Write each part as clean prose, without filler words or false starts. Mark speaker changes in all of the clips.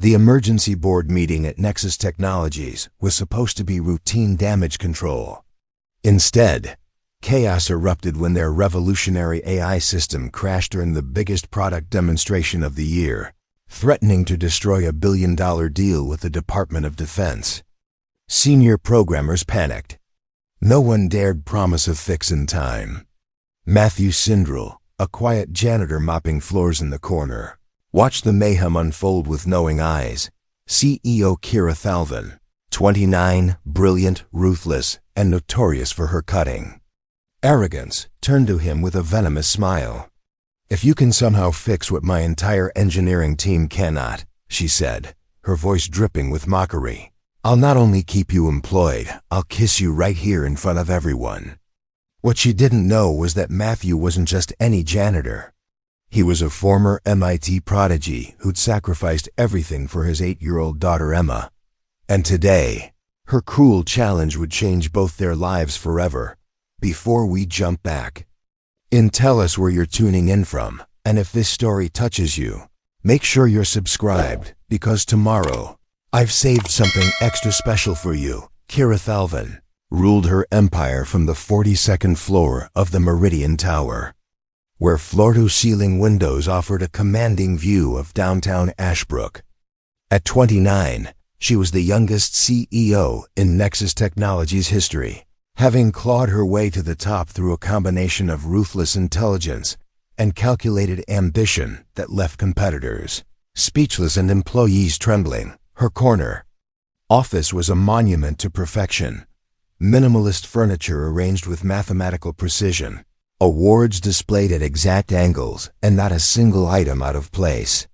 Speaker 1: The emergency board meeting at Nexus Technologies was supposed to be routine damage control. Instead, chaos erupted when their revolutionary AI system crashed during the biggest product demonstration of the year, threatening to destroy a billion-dollar deal with the Department of Defense. Senior programmers panicked. No one dared promise a fix in time. Matthew Sindrell, a quiet janitor mopping floors in the corner, watched the mayhem unfold with knowing eyes. CEO Kira Thalvin, 29, brilliant, ruthless, and notorious for her cutting arrogance, turned to him with a venomous smile. "If you can somehow fix what my entire engineering team cannot," she said, her voice dripping with mockery, "I'll not only keep you employed, I'll kiss you right here in front of everyone." What she didn't know was that Matthew wasn't just any janitor. He was a former MIT prodigy who'd sacrificed everything for his 8-year-old daughter Emma. And today, her cruel challenge would change both their lives forever. Before we jump back, tell us where you're tuning in from, and if this story touches you, make sure you're subscribed, because tomorrow, I've saved something extra special for you. Kira Thalvin ruled her empire from the 42nd floor of the Meridian Tower, where floor-to-ceiling windows offered a commanding view of downtown Ashbrook. At 29, she was the youngest CEO in Nexus Technologies history, having clawed her way to the top through a combination of ruthless intelligence and calculated ambition that left competitors speechless and employees trembling. Her corner office was a monument to perfection. Minimalist furniture arranged with mathematical precision, awards displayed at exact angles, and not a single item out of place.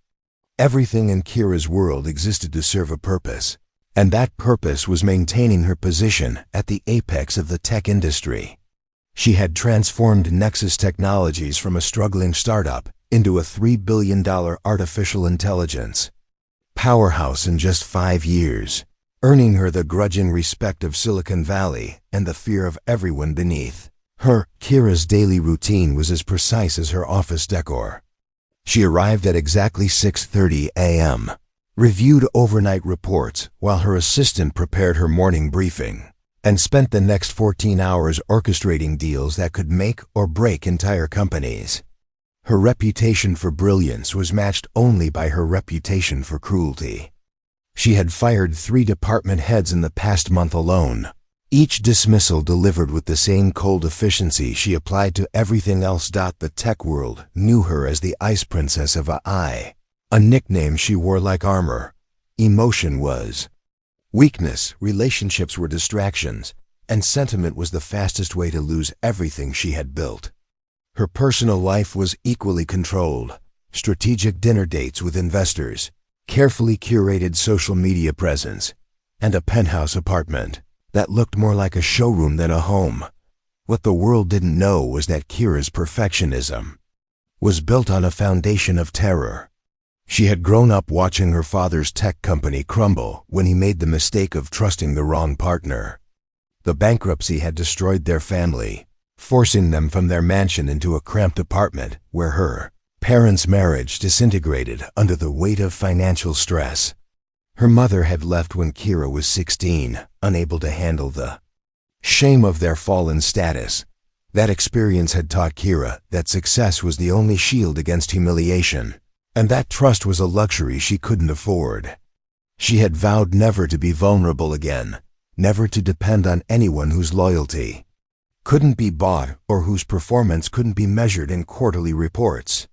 Speaker 1: Everything in Kira's world existed to serve a purpose, and that purpose was maintaining her position at the apex of the tech industry. She had transformed Nexus Technologies from a struggling startup into a $3 billion artificial intelligence powerhouse in just 5 years, earning her the grudging respect of Silicon Valley and the fear of everyone beneath her. Kira's daily routine was as precise as her office decor. She arrived at exactly 6:30 a.m., reviewed overnight reports while her assistant prepared her morning briefing, and spent the next 14 hours orchestrating deals that could make or break entire companies. Her reputation for brilliance was matched only by her reputation for cruelty. She had fired 3 department heads in the past month alone, each dismissal delivered with the same cold efficiency she applied to everything else. The tech world knew her as the Ice Princess of AI, a nickname she wore like armor. Emotion was weakness, relationships were distractions, and sentiment was the fastest way to lose everything she had built. Her personal life was equally controlled. Strategic dinner dates with investors, carefully curated social media presence, and a penthouse apartment that looked more like a showroom than a home. What the world didn't know was that Kira's perfectionism was built on a foundation of terror. She had grown up watching her father's tech company crumble when he made the mistake of trusting the wrong partner. The bankruptcy had destroyed their family, forcing them from their mansion into a cramped apartment where her parents' marriage disintegrated under the weight of financial stress. Her mother had left when Kira was 16, unable to handle the shame of their fallen status. That experience had taught Kira that success was the only shield against humiliation, and that trust was a luxury she couldn't afford. She had vowed never to be vulnerable again, never to depend on anyone whose loyalty couldn't be bought or whose performance couldn't be measured in quarterly reports.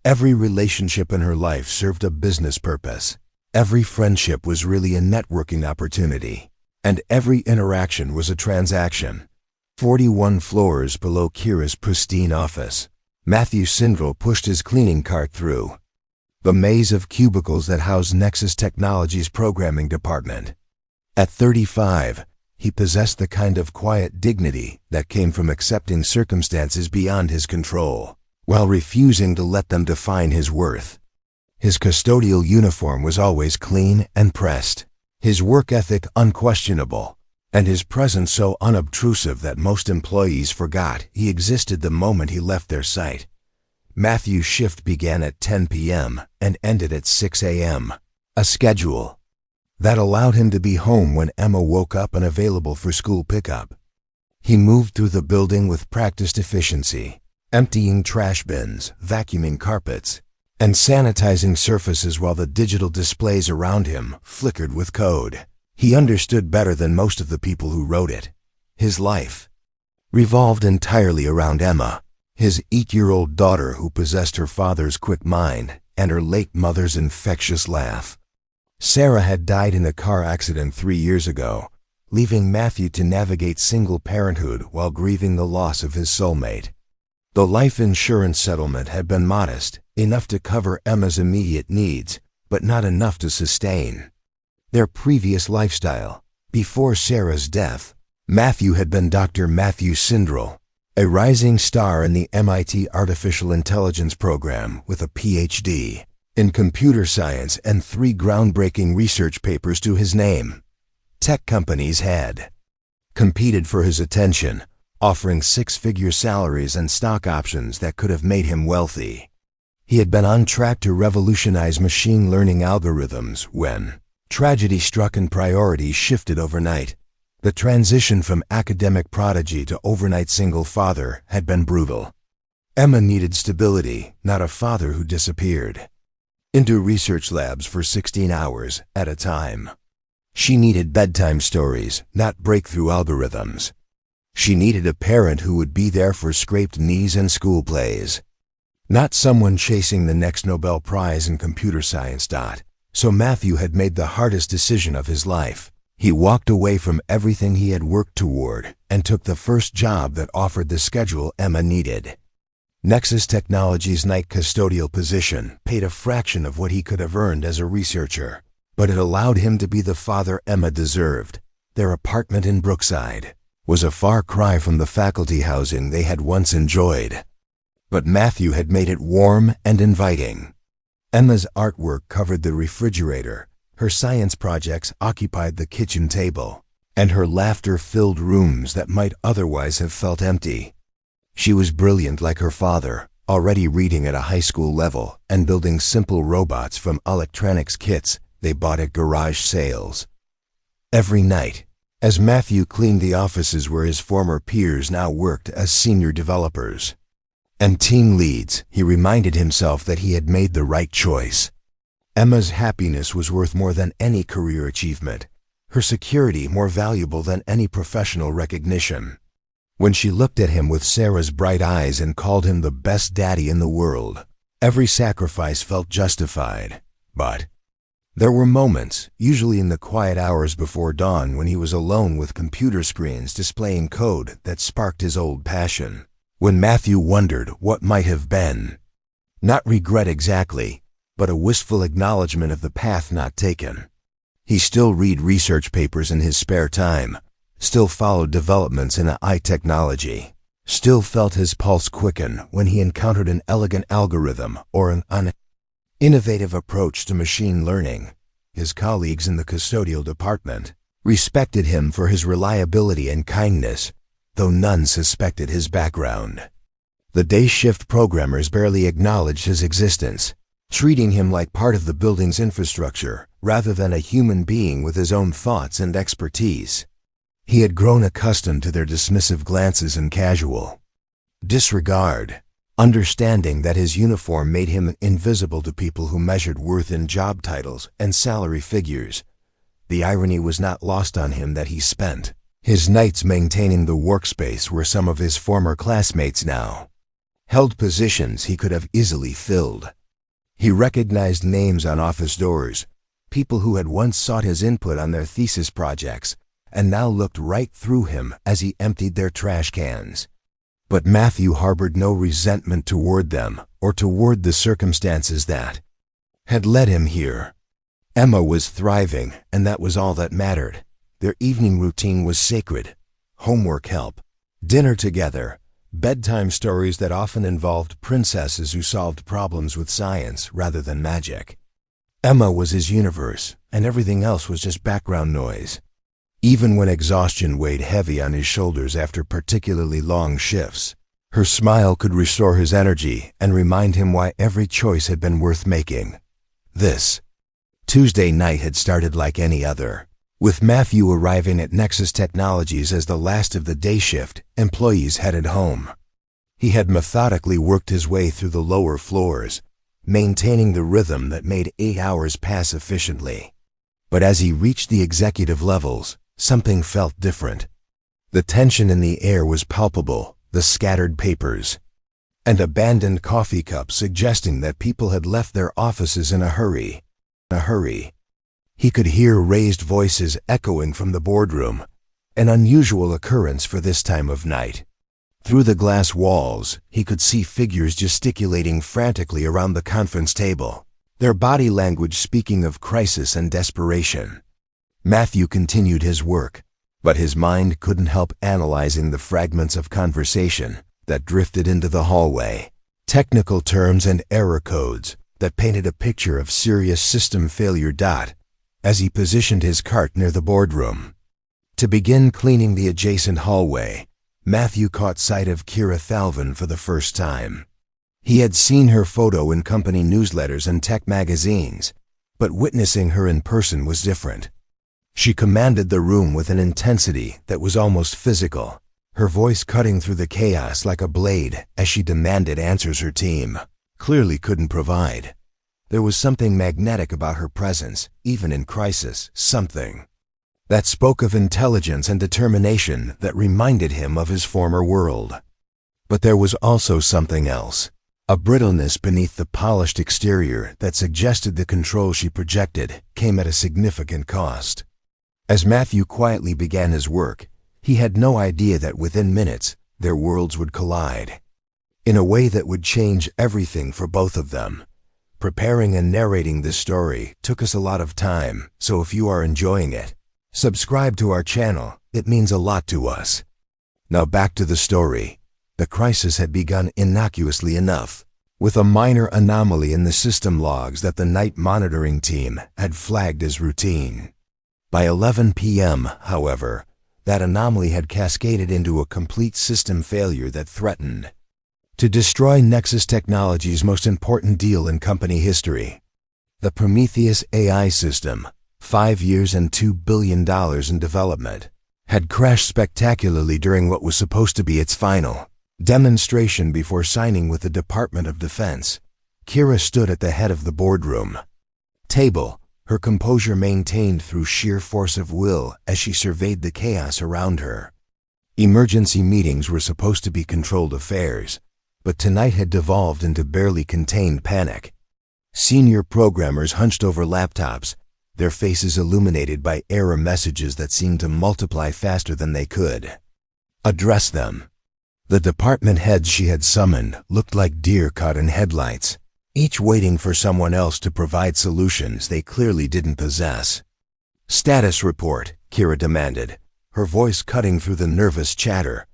Speaker 1: Every relationship in her life served a business purpose. Every friendship was really a networking opportunity, and every interaction was a transaction. 41 floors below Kira's pristine office, Matthew Sindrell pushed his cleaning cart through the maze of cubicles that housed Nexus Technologies' programming department. At 35, he possessed the kind of quiet dignity that came from accepting circumstances beyond his control, while refusing to let them define his worth. His custodial uniform was always clean and pressed, his work ethic unquestionable, and his presence so unobtrusive that most employees forgot he existed the moment he left their site. Matthew's shift began at 10 p.m. and ended at 6 a.m. A schedule that allowed him to be home when Emma woke up and available for school pickup. He moved through the building with practiced efficiency, emptying trash bins, vacuuming carpets, and sanitizing surfaces while the digital displays around him flickered with code. He understood better than most of the people who wrote it. His life revolved entirely around Emma, his 8-year-old daughter who possessed her father's quick mind and her late mother's infectious laugh. Sarah had died in a car accident 3 years ago, leaving Matthew to navigate single parenthood while grieving the loss of his soulmate. The life insurance settlement had been modest, enough to cover Emma's immediate needs, but not enough to sustain their previous lifestyle. Before Sarah's death, Matthew had been Dr. Matthew Sindrel, a rising star in the MIT Artificial Intelligence program with a PhD in computer science and 3 groundbreaking research papers to his name. Tech companies had competed for his attention, offering 6-figure salaries and stock options that could have made him wealthy. He had been on track to revolutionize machine learning algorithms when tragedy struck and priorities shifted overnight. The transition from academic prodigy to overnight single father had been brutal. Emma needed stability, not a father who disappeared into research labs for 16 hours at a time. She needed bedtime stories, not breakthrough algorithms. She needed a parent who would be there for scraped knees and school plays, not someone chasing the next Nobel Prize in computer science. So Matthew had made the hardest decision of his life. He walked away from everything he had worked toward and took the first job that offered the schedule Emma needed. Nexus Technologies' night custodial position paid a fraction of what he could have earned as a researcher, but it allowed him to be the father Emma deserved. Their apartment in Brookside was a far cry from the faculty housing they had once enjoyed, but Matthew had made it warm and inviting. Emma's artwork covered the refrigerator, her science projects occupied the kitchen table, and her laughter filled rooms that might otherwise have felt empty. She was brilliant like her father, already reading at a high school level and building simple robots from electronics kits they bought at garage sales. Every night, as Matthew cleaned the offices where his former peers now worked as senior developers and team leads, he reminded himself that he had made the right choice. Emma's happiness was worth more than any career achievement, her security more valuable than any professional recognition. When she looked at him with Sarah's bright eyes and called him the best daddy in the world, every sacrifice felt justified. But there were moments, usually in the quiet hours before dawn when he was alone with computer screens displaying code that sparked his old passion, when Matthew wondered what might have been. Not regret exactly, but a wistful acknowledgement of the path not taken. He still read research papers in his spare time, still followed developments in AI technology, still felt his pulse quicken when he encountered an elegant algorithm or an innovative approach to machine learning. His colleagues in the custodial department respected him for his reliability and kindness, though none suspected his background. The day shift programmers barely acknowledged his existence, treating him like part of the building's infrastructure rather than a human being with his own thoughts and expertise. He had grown accustomed to their dismissive glances and casual disregard, understanding that his uniform made him invisible to people who measured worth in job titles and salary figures. The irony was not lost on him that he spent his nights maintaining the workspace where some of his former classmates now held positions he could have easily filled. He recognized names on office doors, people who had once sought his input on their thesis projects, and now looked right through him as he emptied their trash cans. But Matthew harbored no resentment toward them or toward the circumstances that had led him here. Emma was thriving, and that was all that mattered. Their evening routine was sacred. Homework help, dinner together, bedtime stories that often involved princesses who solved problems with science rather than magic. Emma was his universe, and everything else was just background noise. Even when exhaustion weighed heavy on his shoulders after particularly long shifts, her smile could restore his energy and remind him why every choice had been worth making. This Tuesday night had started like any other. With Matthew arriving at Nexus Technologies as the last of the day shift, employees headed home. He had methodically worked his way through the lower floors, maintaining the rhythm that made 8 hours pass efficiently. But as he reached the executive levels, something felt different. The tension in the air was palpable, the scattered papers, and abandoned coffee cups suggesting that people had left their offices in a hurry. He could hear raised voices echoing from the boardroom, an unusual occurrence for this time of night. Through the glass walls, he could see figures gesticulating frantically around the conference table, their body language speaking of crisis and desperation. Matthew continued his work, but his mind couldn't help analyzing the fragments of conversation that drifted into the hallway, technical terms and error codes that painted a picture of serious system failure. As he positioned his cart near the boardroom to begin cleaning the adjacent hallway, Matthew caught sight of Kira Thalvin for the first time. He had seen her photo in company newsletters and tech magazines, but witnessing her in person was different. She commanded the room with an intensity that was almost physical, her voice cutting through the chaos like a blade as she demanded answers her team clearly couldn't provide. There was something magnetic about her presence, even in crisis, something that spoke of intelligence and determination that reminded him of his former world. But there was also something else, a brittleness beneath the polished exterior that suggested the control she projected came at a significant cost. As Matthew quietly began his work, he had no idea that within minutes their worlds would collide, in a way that would change everything for both of them. Preparing and narrating this story took us a lot of time, so if you are enjoying it, subscribe to our channel. It means a lot to us. Now back to the story. The crisis had begun innocuously enough, with a minor anomaly in the system logs that the night monitoring team had flagged as routine. By 11 p.m., however, that anomaly had cascaded into a complete system failure that threatened to destroy Nexus Technologies' most important deal in company history. The Prometheus AI system, 5 years and $2 billion in development, had crashed spectacularly during what was supposed to be its final demonstration before signing with the Department of Defense. Kira stood at the head of the boardroom table, her composure maintained through sheer force of will as she surveyed the chaos around her. Emergency meetings were supposed to be controlled affairs, but tonight had devolved into barely contained panic. Senior programmers hunched over laptops, their faces illuminated by error messages that seemed to multiply faster than they could address them. The department heads she had summoned looked like deer caught in headlights, each waiting for someone else to provide solutions they clearly didn't possess. "Status report," Kira demanded, her voice cutting through the nervous chatter.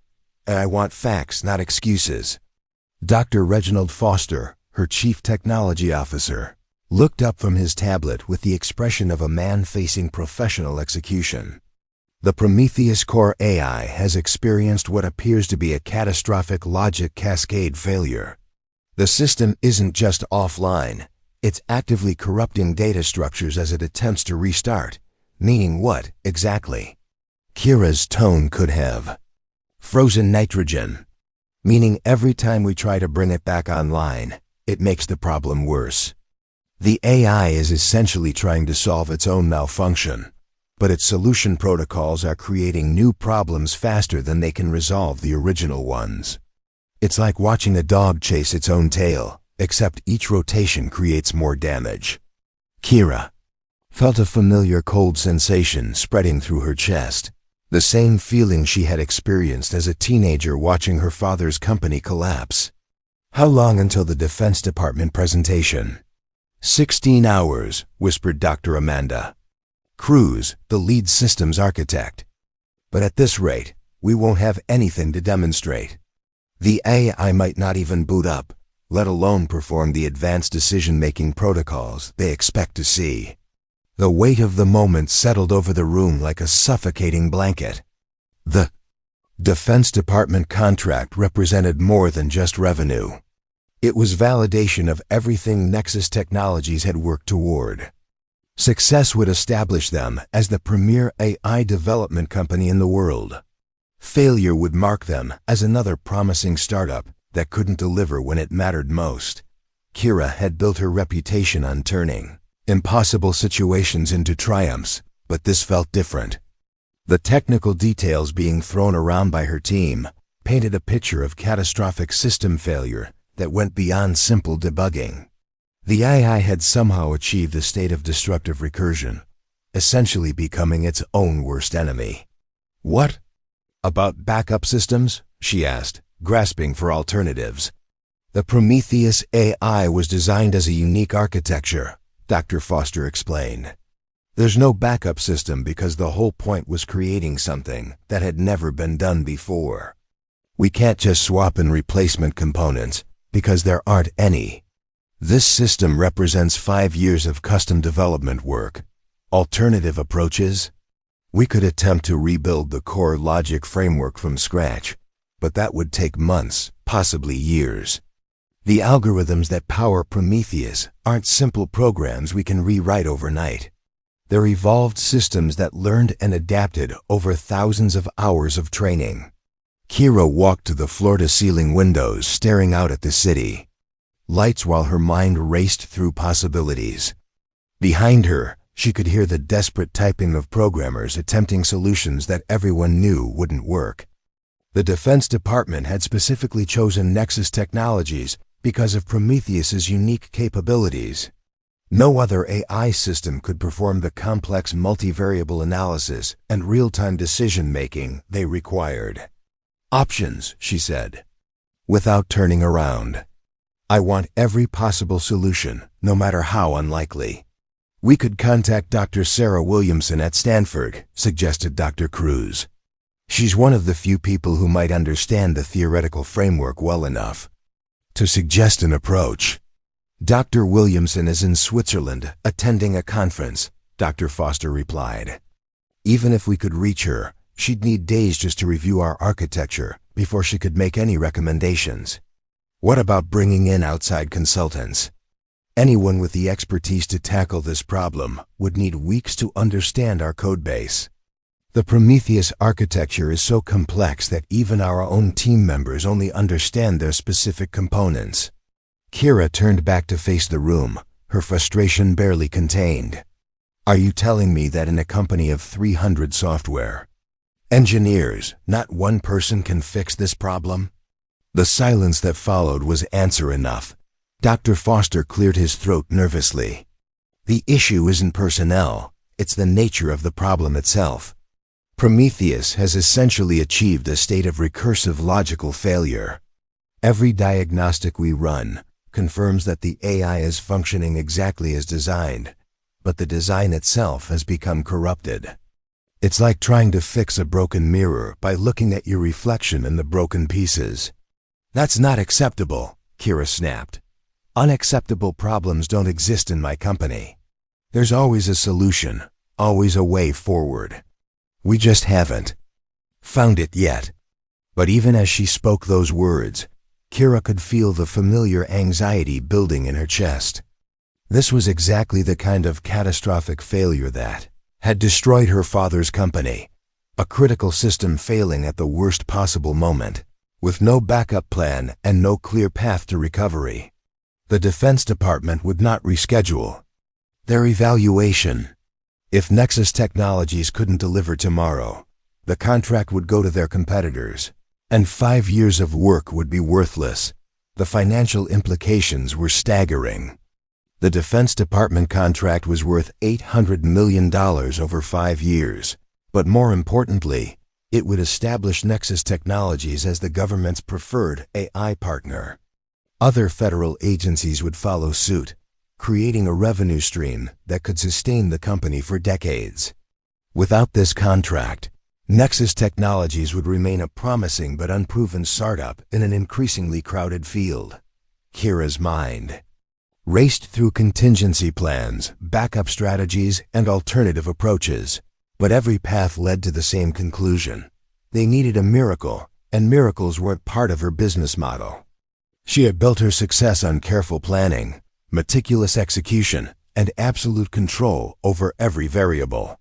Speaker 1: "I want facts, not excuses." Dr. Reginald Foster, her chief technology officer, looked up from his tablet with the expression of a man facing professional execution. "The Prometheus Core AI has experienced what appears to be a catastrophic logic cascade failure. The system isn't just offline, it's actively corrupting data structures as it attempts to restart." "Meaning what, exactly?" Kira's tone could have frozen nitrogen. "Meaning every time we try to bring it back online, it makes the problem worse. The AI is essentially trying to solve its own malfunction, but its solution protocols are creating new problems faster than they can resolve the original ones. It's like watching a dog chase its own tail, except each rotation creates more damage." Kira felt a familiar cold sensation spreading through her chest, the same feeling she had experienced as a teenager watching her father's company collapse. "How long until the Defense Department presentation?" 16 hours, whispered Dr. Amanda Cruz, the lead systems architect. "But at this rate, we won't have anything to demonstrate. The AI might not even boot up, let alone perform the advanced decision-making protocols they expect to see." The weight of the moment settled over the room like a suffocating blanket. The Defense Department contract represented more than just revenue. It was validation of everything Nexus Technologies had worked toward. Success would establish them as the premier AI development company in the world. Failure would mark them as another promising startup that couldn't deliver when it mattered most. Kira had built her reputation on turning impossible situations into triumphs, but this felt different. The technical details being thrown around by her team painted a picture of catastrophic system failure that went beyond simple debugging. The AI had somehow achieved a state of destructive recursion, essentially becoming its own worst enemy. What about backup systems? She asked, grasping for alternatives. The Prometheus AI was designed as a unique architecture, Dr. Foster explained. There's no backup system because the whole point was creating something that had never been done before. We can't just swap in replacement components because there aren't any. This system represents 5 years of custom development work. Alternative approaches? We could attempt to rebuild the core logic framework from scratch, but that would take months, possibly years. The algorithms that power Prometheus aren't simple programs we can rewrite overnight. They're evolved systems that learned and adapted over thousands of hours of training. Kira walked to the floor-to-ceiling windows, staring out at the city. Lights while her mind raced through possibilities. Behind her, she could hear the desperate typing of programmers attempting solutions that everyone knew wouldn't work. The Defense Department had specifically chosen Nexus Technologies because of Prometheus's unique capabilities. No other AI system could perform the complex multivariable analysis and real-time decision-making they required. Options, she said, without turning around. I want every possible solution, no matter how unlikely. We could contact Dr. Sarah Williamson at Stanford, suggested Dr. Cruz. She's one of the few people who might understand the theoretical framework well enough to suggest an approach. Dr. Williamson is in Switzerland attending a conference, Dr. Foster replied. Even if we could reach her, she'd need days just to review our architecture before she could make any recommendations. What about bringing in outside consultants? Anyone with the expertise to tackle this problem would need weeks to understand our codebase. The Prometheus architecture is so complex that even our own team members only understand their specific components. Kira turned back to face the room, her frustration barely contained. Are you telling me that in a company of 300 software engineers, not one person can fix this problem? The silence that followed was answer enough. Dr. Foster cleared his throat nervously. The issue isn't personnel, it's the nature of the problem itself. Prometheus has essentially achieved a state of recursive logical failure. Every diagnostic we run confirms that the AI is functioning exactly as designed, but the design itself has become corrupted. It's like trying to fix a broken mirror by looking at your reflection in the broken pieces. That's not acceptable, Kira snapped. Unacceptable problems don't exist in my company. There's always a solution, always a way forward. We just haven't found it yet. But even as she spoke those words, Kira could feel the familiar anxiety building in her chest. This was exactly the kind of catastrophic failure that had destroyed her father's company, a critical system failing at the worst possible moment, with no backup plan and no clear path to recovery. The Defense Department would not reschedule their evaluation. If Nexus Technologies couldn't deliver tomorrow, the contract would go to their competitors, and 5 years of work would be worthless. The financial implications were staggering. The Defense Department contract was worth $800 million over 5 years, but more importantly, it would establish Nexus Technologies as the government's preferred AI partner. Other federal agencies would follow suit, creating a revenue stream that could sustain the company for decades. Without this contract, Nexus Technologies would remain a promising but unproven startup in an increasingly crowded field. Kira's mind raced through contingency plans, backup strategies, and alternative approaches, but every path led to the same conclusion. They needed a miracle, and miracles weren't part of her business model. She had built her success on careful planning, meticulous execution, and absolute control over every variable.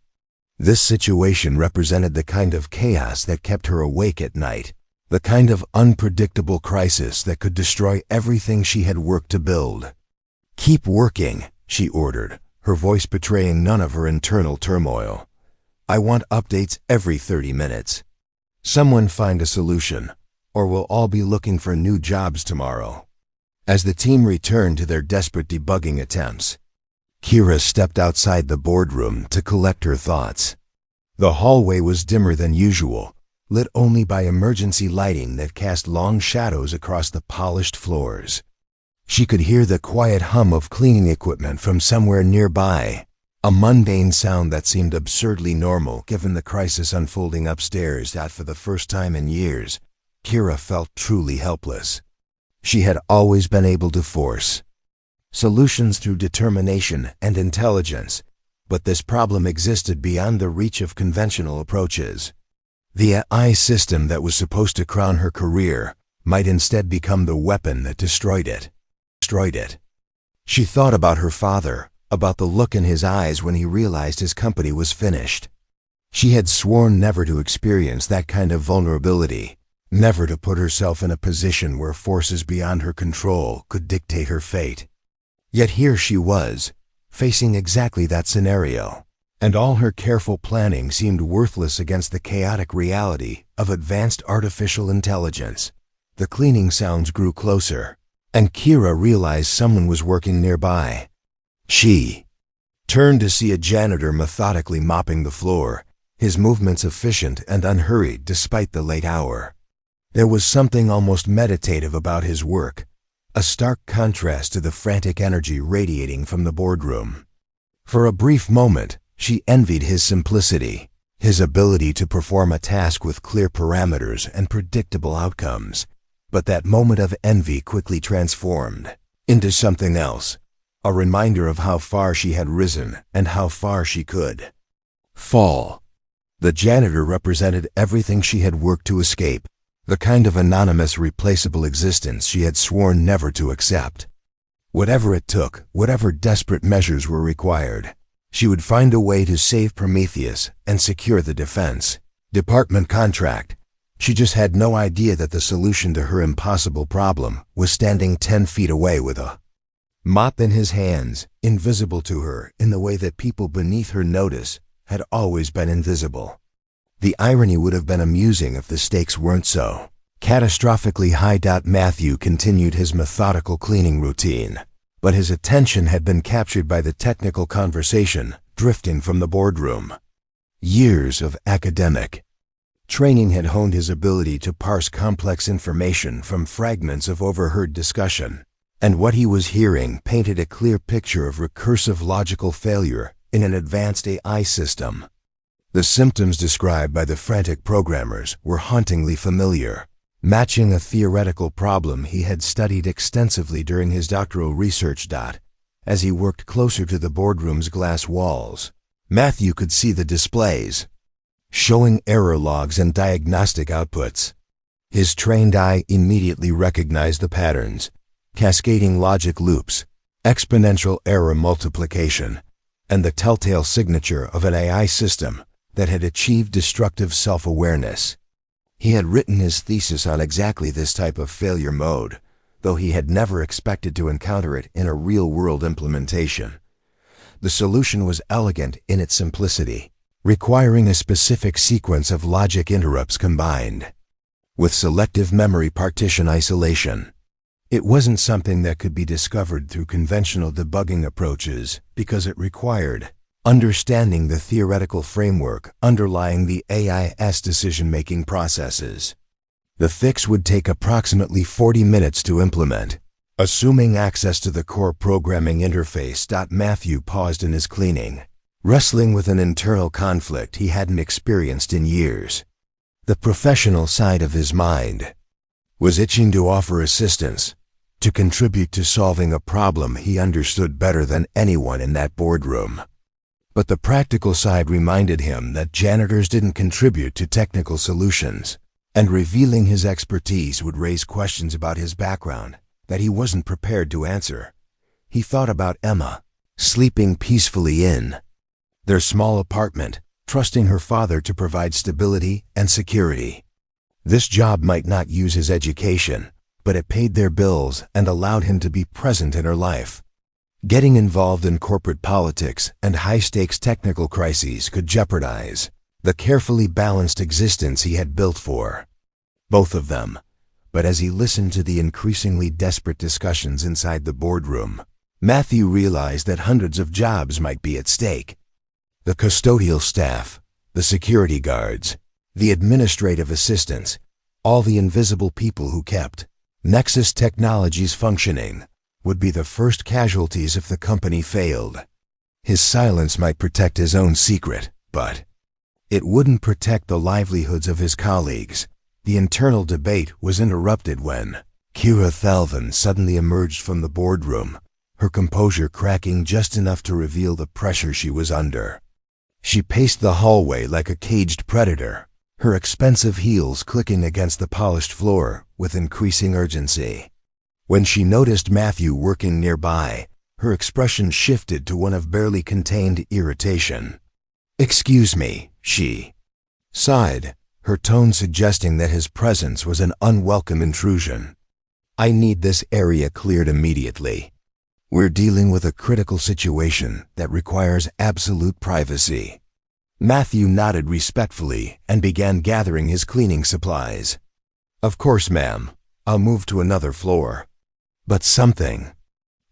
Speaker 1: This situation represented the kind of chaos that kept her awake at night, the kind of unpredictable crisis that could destroy everything she had worked to build. "Keep working," she ordered, her voice betraying none of her internal turmoil. "I want updates every 30 minutes. Someone find a solution, or we'll all be looking for new jobs tomorrow." As the team returned to their desperate debugging attempts, Kira stepped outside the boardroom to collect her thoughts. The hallway was dimmer than usual, lit only by emergency lighting that cast long shadows across the polished floors. She could hear the quiet hum of cleaning equipment from somewhere nearby, a mundane sound that seemed absurdly normal given the crisis unfolding upstairs that for the first time in years, Kira felt truly helpless. She had always been able to force solutions through determination and intelligence, but this problem existed beyond the reach of conventional approaches. The AI system that was supposed to crown her career might instead become the weapon that destroyed it. She thought about her father, about the look in his eyes when he realized his company was finished. She had sworn never to experience that kind of vulnerability, never to put herself in a position where forces beyond her control could dictate her fate. Yet here she was, facing exactly that scenario, and all her careful planning seemed worthless against the chaotic reality of advanced artificial intelligence. The cleaning sounds grew closer, and Kira realized someone was working nearby. She turned to see a janitor methodically mopping the floor, his movements efficient and unhurried despite the late hour. There was something almost meditative about his work, a stark contrast to the frantic energy radiating from the boardroom. For a brief moment, she envied his simplicity, his ability to perform a task with clear parameters and predictable outcomes. But that moment of envy quickly transformed into something else, a reminder of how far she had risen and how far she could fall. The janitor represented everything she had worked to escape, the kind of anonymous, replaceable existence she had sworn never to accept. Whatever it took, whatever desperate measures were required, she would find a way to save Prometheus and secure the Defense Department contract. She just had no idea that the solution to her impossible problem was standing 10 feet away with a mop in his hands, invisible to her in the way that people beneath her notice had always been invisible. The irony would have been amusing if the stakes weren't so catastrophically high. Matthew continued his methodical cleaning routine, but his attention had been captured by the technical conversation drifting from the boardroom. Years of academic training had honed his ability to parse complex information from fragments of overheard discussion, and what he was hearing painted a clear picture of recursive logical failure in an advanced AI system. The symptoms described by the frantic programmers were hauntingly familiar, matching a theoretical problem he had studied extensively during his doctoral research. As he worked closer to the boardroom's glass walls, Matthew could see the displays, showing error logs and diagnostic outputs. His trained eye immediately recognized the patterns: cascading logic loops, exponential error multiplication, and the telltale signature of an AI system that had achieved destructive self-awareness. He had written his thesis on exactly this type of failure mode, though he had never expected to encounter it in a real-world implementation. The solution was elegant in its simplicity, requiring a specific sequence of logic interrupts combined with selective memory partition isolation. It wasn't something that could be discovered through conventional debugging approaches because it required understanding the theoretical framework underlying the AI's decision-making processes. The fix would take approximately 40 minutes to implement, assuming access to the core programming interface. Matthew paused in his cleaning, wrestling with an internal conflict he hadn't experienced in years. The professional side of his mind was itching to offer assistance, to contribute to solving a problem he understood better than anyone in that boardroom. But the practical side reminded him that janitors didn't contribute to technical solutions, and revealing his expertise would raise questions about his background that he wasn't prepared to answer. He thought about Emma, sleeping peacefully in their small apartment, trusting her father to provide stability and security. This job might not use his education, but it paid their bills and allowed him to be present in her life. Getting involved in corporate politics and high-stakes technical crises could jeopardize the carefully balanced existence he had built for both of them. But as he listened to the increasingly desperate discussions inside the boardroom, Matthew realized that hundreds of jobs might be at stake. The custodial staff, the security guards, the administrative assistants, all the invisible people who kept Nexus Technologies functioning, would be the first casualties if the company failed. His silence might protect his own secret, but it wouldn't protect the livelihoods of his colleagues. The internal debate was interrupted when Kira Thalvin suddenly emerged from the boardroom, her composure cracking just enough to reveal the pressure she was under. She paced the hallway like a caged predator, her expensive heels clicking against the polished floor with increasing urgency. When she noticed Matthew working nearby, her expression shifted to one of barely contained irritation. "Excuse me," she sighed, her tone suggesting that his presence was an unwelcome intrusion. "I need this area cleared immediately. We're dealing with a critical situation that requires absolute privacy." Matthew nodded respectfully and began gathering his cleaning supplies. "Of course, ma'am. I'll move to another floor." But something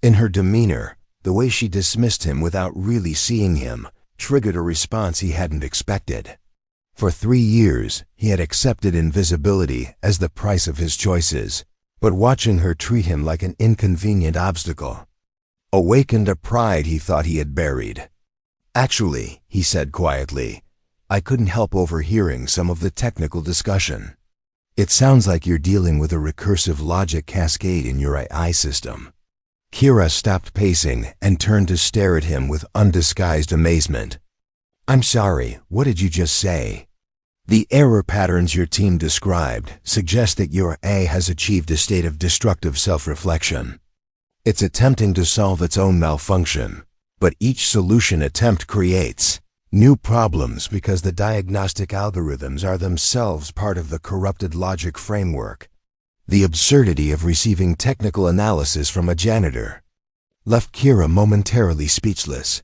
Speaker 1: in her demeanor, the way she dismissed him without really seeing him, triggered a response he hadn't expected. For 3 years, he had accepted invisibility as the price of his choices, but watching her treat him like an inconvenient obstacle awakened a pride he thought he had buried. "Actually," he said quietly, "I couldn't help overhearing some of the technical discussion. It sounds like you're dealing with a recursive logic cascade in your AI system." Kira stopped pacing and turned to stare at him with undisguised amazement. "I'm sorry, what did you just say?" "The error patterns your team described suggest that your AI has achieved a state of destructive self-reflection. It's attempting to solve its own malfunction, but each solution attempt creates new problems because the diagnostic algorithms are themselves part of the corrupted logic framework. The absurdity of receiving technical analysis from a janitor left Kira momentarily speechless.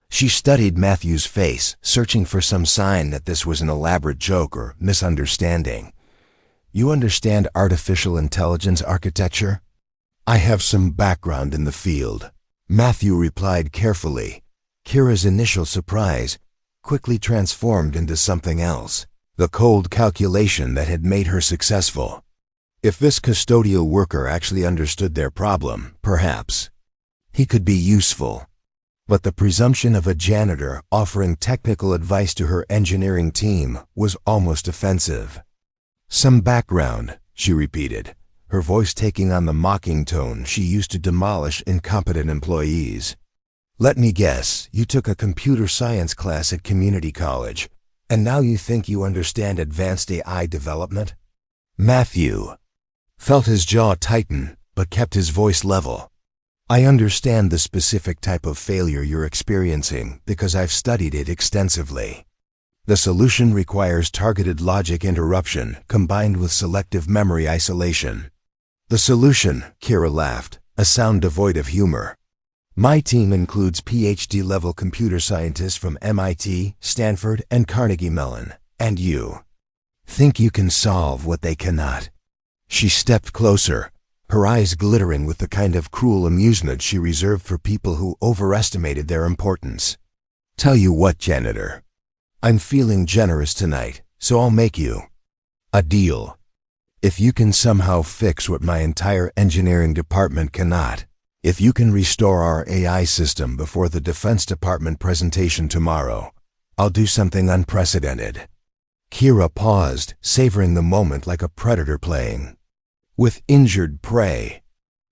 Speaker 1: She studied Matthew's face, searching for some sign that this was an elaborate joke or misunderstanding. "You understand artificial intelligence architecture?" "I have some background in the field," Matthew replied carefully. Kira's initial surprise quickly transformed into something else, the cold calculation that had made her successful. If this custodial worker actually understood their problem, perhaps he could be useful. But the presumption of a janitor offering technical advice to her engineering team was almost offensive. "Some background," she repeated, her voice taking on the mocking tone she used to demolish incompetent employees. "Let me guess, you took a computer science class at community college, and now you think you understand advanced AI development?" Matthew felt his jaw tighten, but kept his voice level. "I understand the specific type of failure you're experiencing because I've studied it extensively. The solution requires targeted logic interruption combined with selective memory isolation." "The solution," Kira laughed, a sound devoid of humor. "My team includes PhD-level computer scientists from MIT, Stanford, and Carnegie Mellon. And you think you can solve what they cannot." She stepped closer, her eyes glittering with the kind of cruel amusement she reserved for people who overestimated their importance. "Tell you what, janitor, I'm feeling generous tonight, so I'll make you a deal. If you can somehow fix what my entire engineering department cannot, if you can restore our AI system before the Defense Department presentation tomorrow, I'll do something unprecedented." Kira paused, savoring the moment like a predator playing with injured prey.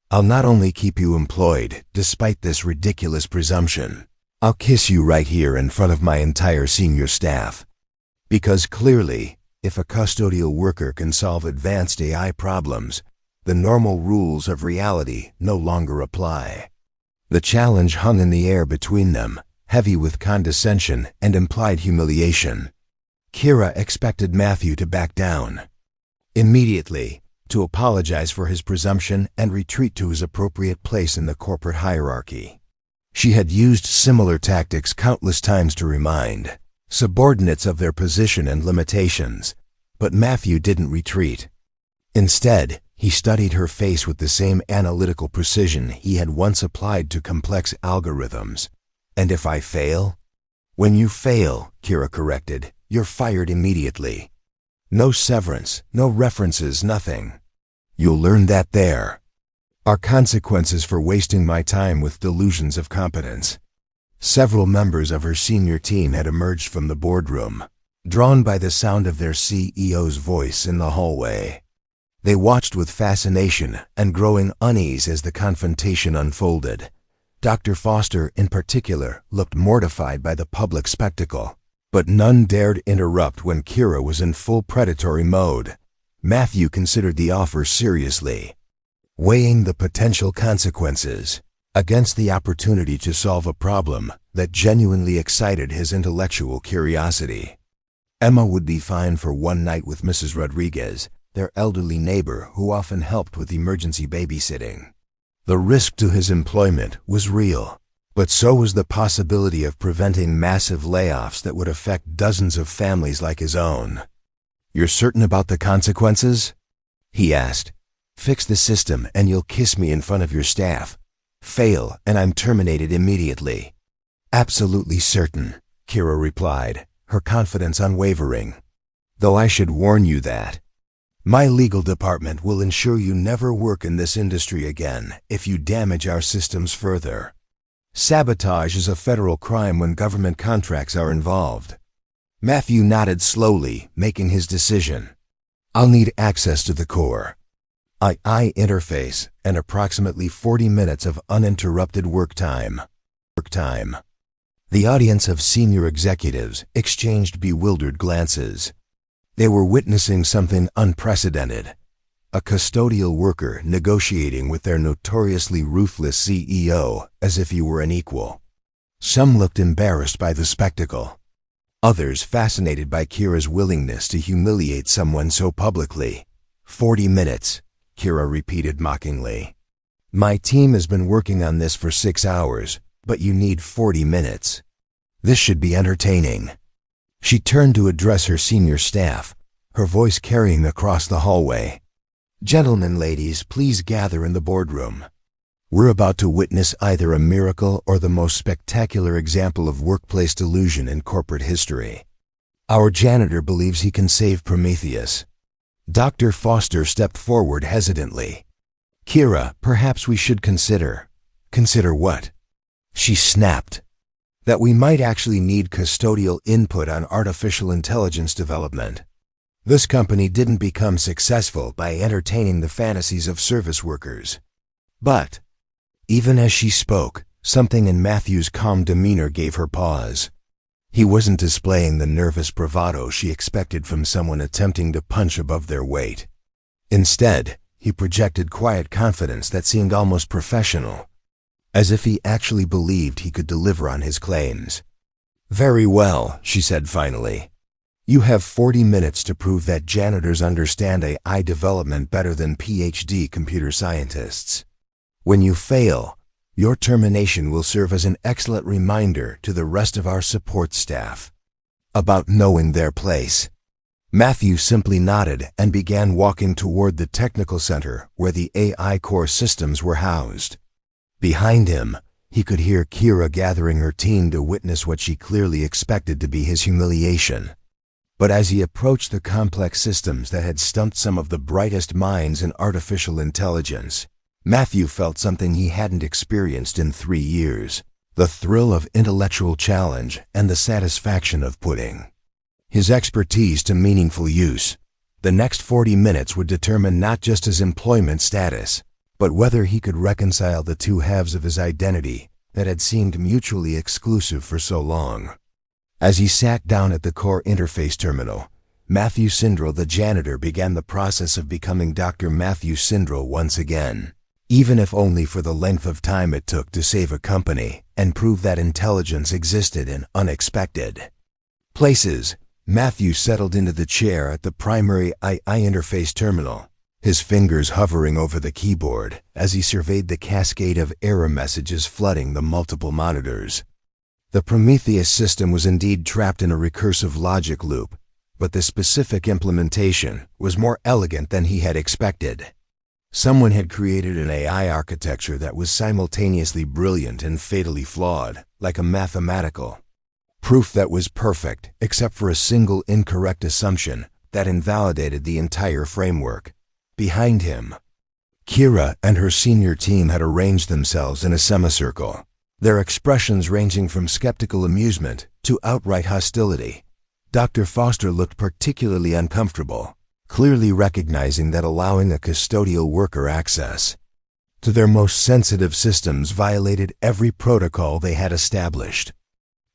Speaker 1: "I'll not only keep you employed, despite this ridiculous presumption, I'll kiss you right here in front of my entire senior staff. Because clearly, if a custodial worker can solve advanced AI problems, the normal rules of reality no longer apply." The challenge hung in the air between them, heavy with condescension and implied humiliation. Kira expected Matthew to back down immediately, to apologize for his presumption and retreat to his appropriate place in the corporate hierarchy. She had used similar tactics countless times to remind subordinates of their position and limitations, but Matthew didn't retreat. Instead, he studied her face with the same analytical precision he had once applied to complex algorithms. "And if I fail?" "When you fail," Kira corrected, "you're fired immediately. No severance, no references, nothing. You'll learn that there are consequences for wasting my time with delusions of competence." Several members of her senior team had emerged from the boardroom, drawn by the sound of their CEO's voice in the hallway. They watched with fascination and growing unease as the confrontation unfolded. Dr. Foster, in particular, looked mortified by the public spectacle, but none dared interrupt when Kira was in full predatory mode. Matthew considered the offer seriously, weighing the potential consequences against the opportunity to solve a problem that genuinely excited his intellectual curiosity. Emma would be fine for one night with Mrs. Rodriguez, their elderly neighbor who often helped with emergency babysitting. The risk to his employment was real, but so was the possibility of preventing massive layoffs that would affect dozens of families like his own. "You're certain about the consequences?" he asked. "Fix the system and you'll kiss me in front of your staff. Fail and I'm terminated immediately." "Absolutely certain," Kira replied, her confidence unwavering. "Though I should warn you that my legal department will ensure you never work in this industry again if you damage our systems further. Sabotage is a federal crime when government contracts are involved." Matthew nodded slowly, making his decision. "I'll need access to the core AI interface and approximately 40 minutes of uninterrupted work time. The audience of senior executives exchanged bewildered glances. They were witnessing something unprecedented. A custodial worker negotiating with their notoriously ruthless CEO as if he were an equal. Some looked embarrassed by the spectacle. Others fascinated by Kira's willingness to humiliate someone so publicly. 40 minutes, Kira repeated mockingly. "My team has been working on this for 6 hours, but you need 40 minutes. This should be entertaining." She turned to address her senior staff, her voice carrying across the hallway. "Gentlemen, ladies, please gather in the boardroom. We're about to witness either a miracle or the most spectacular example of workplace delusion in corporate history. Our janitor believes he can save Prometheus." Dr. Foster stepped forward hesitantly. "Kira, perhaps we should consider." "Consider what?" She snapped. "That we might actually need custodial input on artificial intelligence development. This company didn't become successful by entertaining the fantasies of service workers." But even as she spoke, something in Matthew's calm demeanor gave her pause. He wasn't displaying the nervous bravado she expected from someone attempting to punch above their weight. Instead, he projected quiet confidence that seemed almost professional, as if he actually believed he could deliver on his claims. "Very well," she said finally. "You have 40 minutes to prove that janitors understand AI development better than PhD computer scientists. When you fail, your termination will serve as an excellent reminder to the rest of our support staff about knowing their place." Matthew simply nodded and began walking toward the technical center where the AI core systems were housed. Behind him, he could hear Kira gathering her team to witness what she clearly expected to be his humiliation. But as he approached the complex systems that had stumped some of the brightest minds in artificial intelligence, Matthew felt something he hadn't experienced in 3 years: the thrill of intellectual challenge and the satisfaction of putting his expertise to meaningful use. The next 40 minutes would determine not just his employment status, but whether he could reconcile the two halves of his identity that had seemed mutually exclusive for so long. As he sat down at the core interface terminal, Matthew Sindrel, the janitor, began the process of becoming Dr. Matthew Sindrel once again. even if only for the length of time it took to save a company and prove that intelligence existed in unexpected places. Matthew settled into the chair at the primary AI interface terminal, his fingers hovering over the keyboard as he surveyed the cascade of error messages flooding the multiple monitors. The Prometheus system was indeed trapped in a recursive logic loop, but the specific implementation was more elegant than he had expected. Someone had created an AI architecture that was simultaneously brilliant and fatally flawed, like a mathematical proof that was perfect except for a single incorrect assumption that invalidated the entire framework. Behind him, Kira and her senior team had arranged themselves in a semicircle, their expressions ranging from skeptical amusement to outright hostility. Dr. Foster looked particularly uncomfortable, clearly recognizing that allowing a custodial worker access to their most sensitive systems violated every protocol they had established.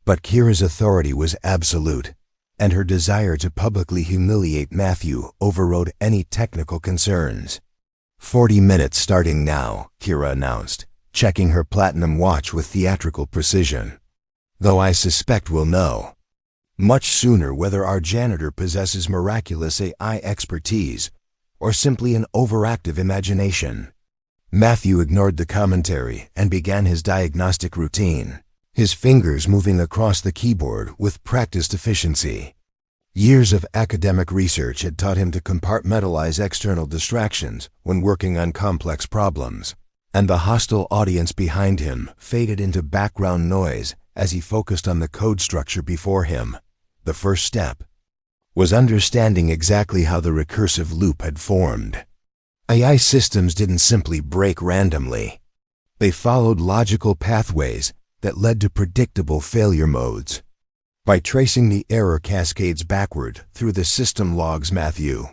Speaker 1: But Kira's authority was absolute, and her desire to publicly humiliate Matthew overrode any technical concerns. 40 minutes starting now, Kira announced, checking her platinum watch with theatrical precision. Though I suspect we'll know much sooner whether our janitor possesses miraculous AI expertise or simply an overactive imagination. Matthew ignored the commentary and began his diagnostic routine, his fingers moving across the keyboard with practiced efficiency. Years of academic research had taught him to compartmentalize external distractions when working on complex problems, and the hostile audience behind him faded into background noise as he focused on the code structure before him. The first step was understanding exactly how the recursive loop had formed. AI systems didn't simply break randomly. They followed logical pathways that led to predictable failure modes. By tracing the error cascades backward through the system logs, Matthew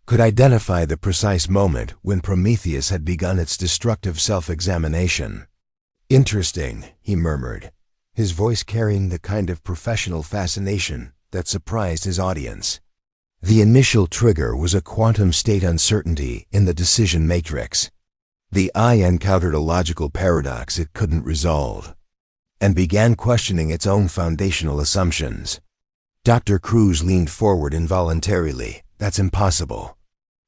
Speaker 1: could identify the precise moment when Prometheus had begun its destructive self-examination. "Interesting," he murmured, his voice carrying the kind of professional fascination that surprised his audience. The initial trigger was a quantum state uncertainty in the decision matrix. The eye encountered a logical paradox it couldn't resolve, and began questioning its own foundational assumptions. Dr. Cruz leaned forward involuntarily. "That's impossible.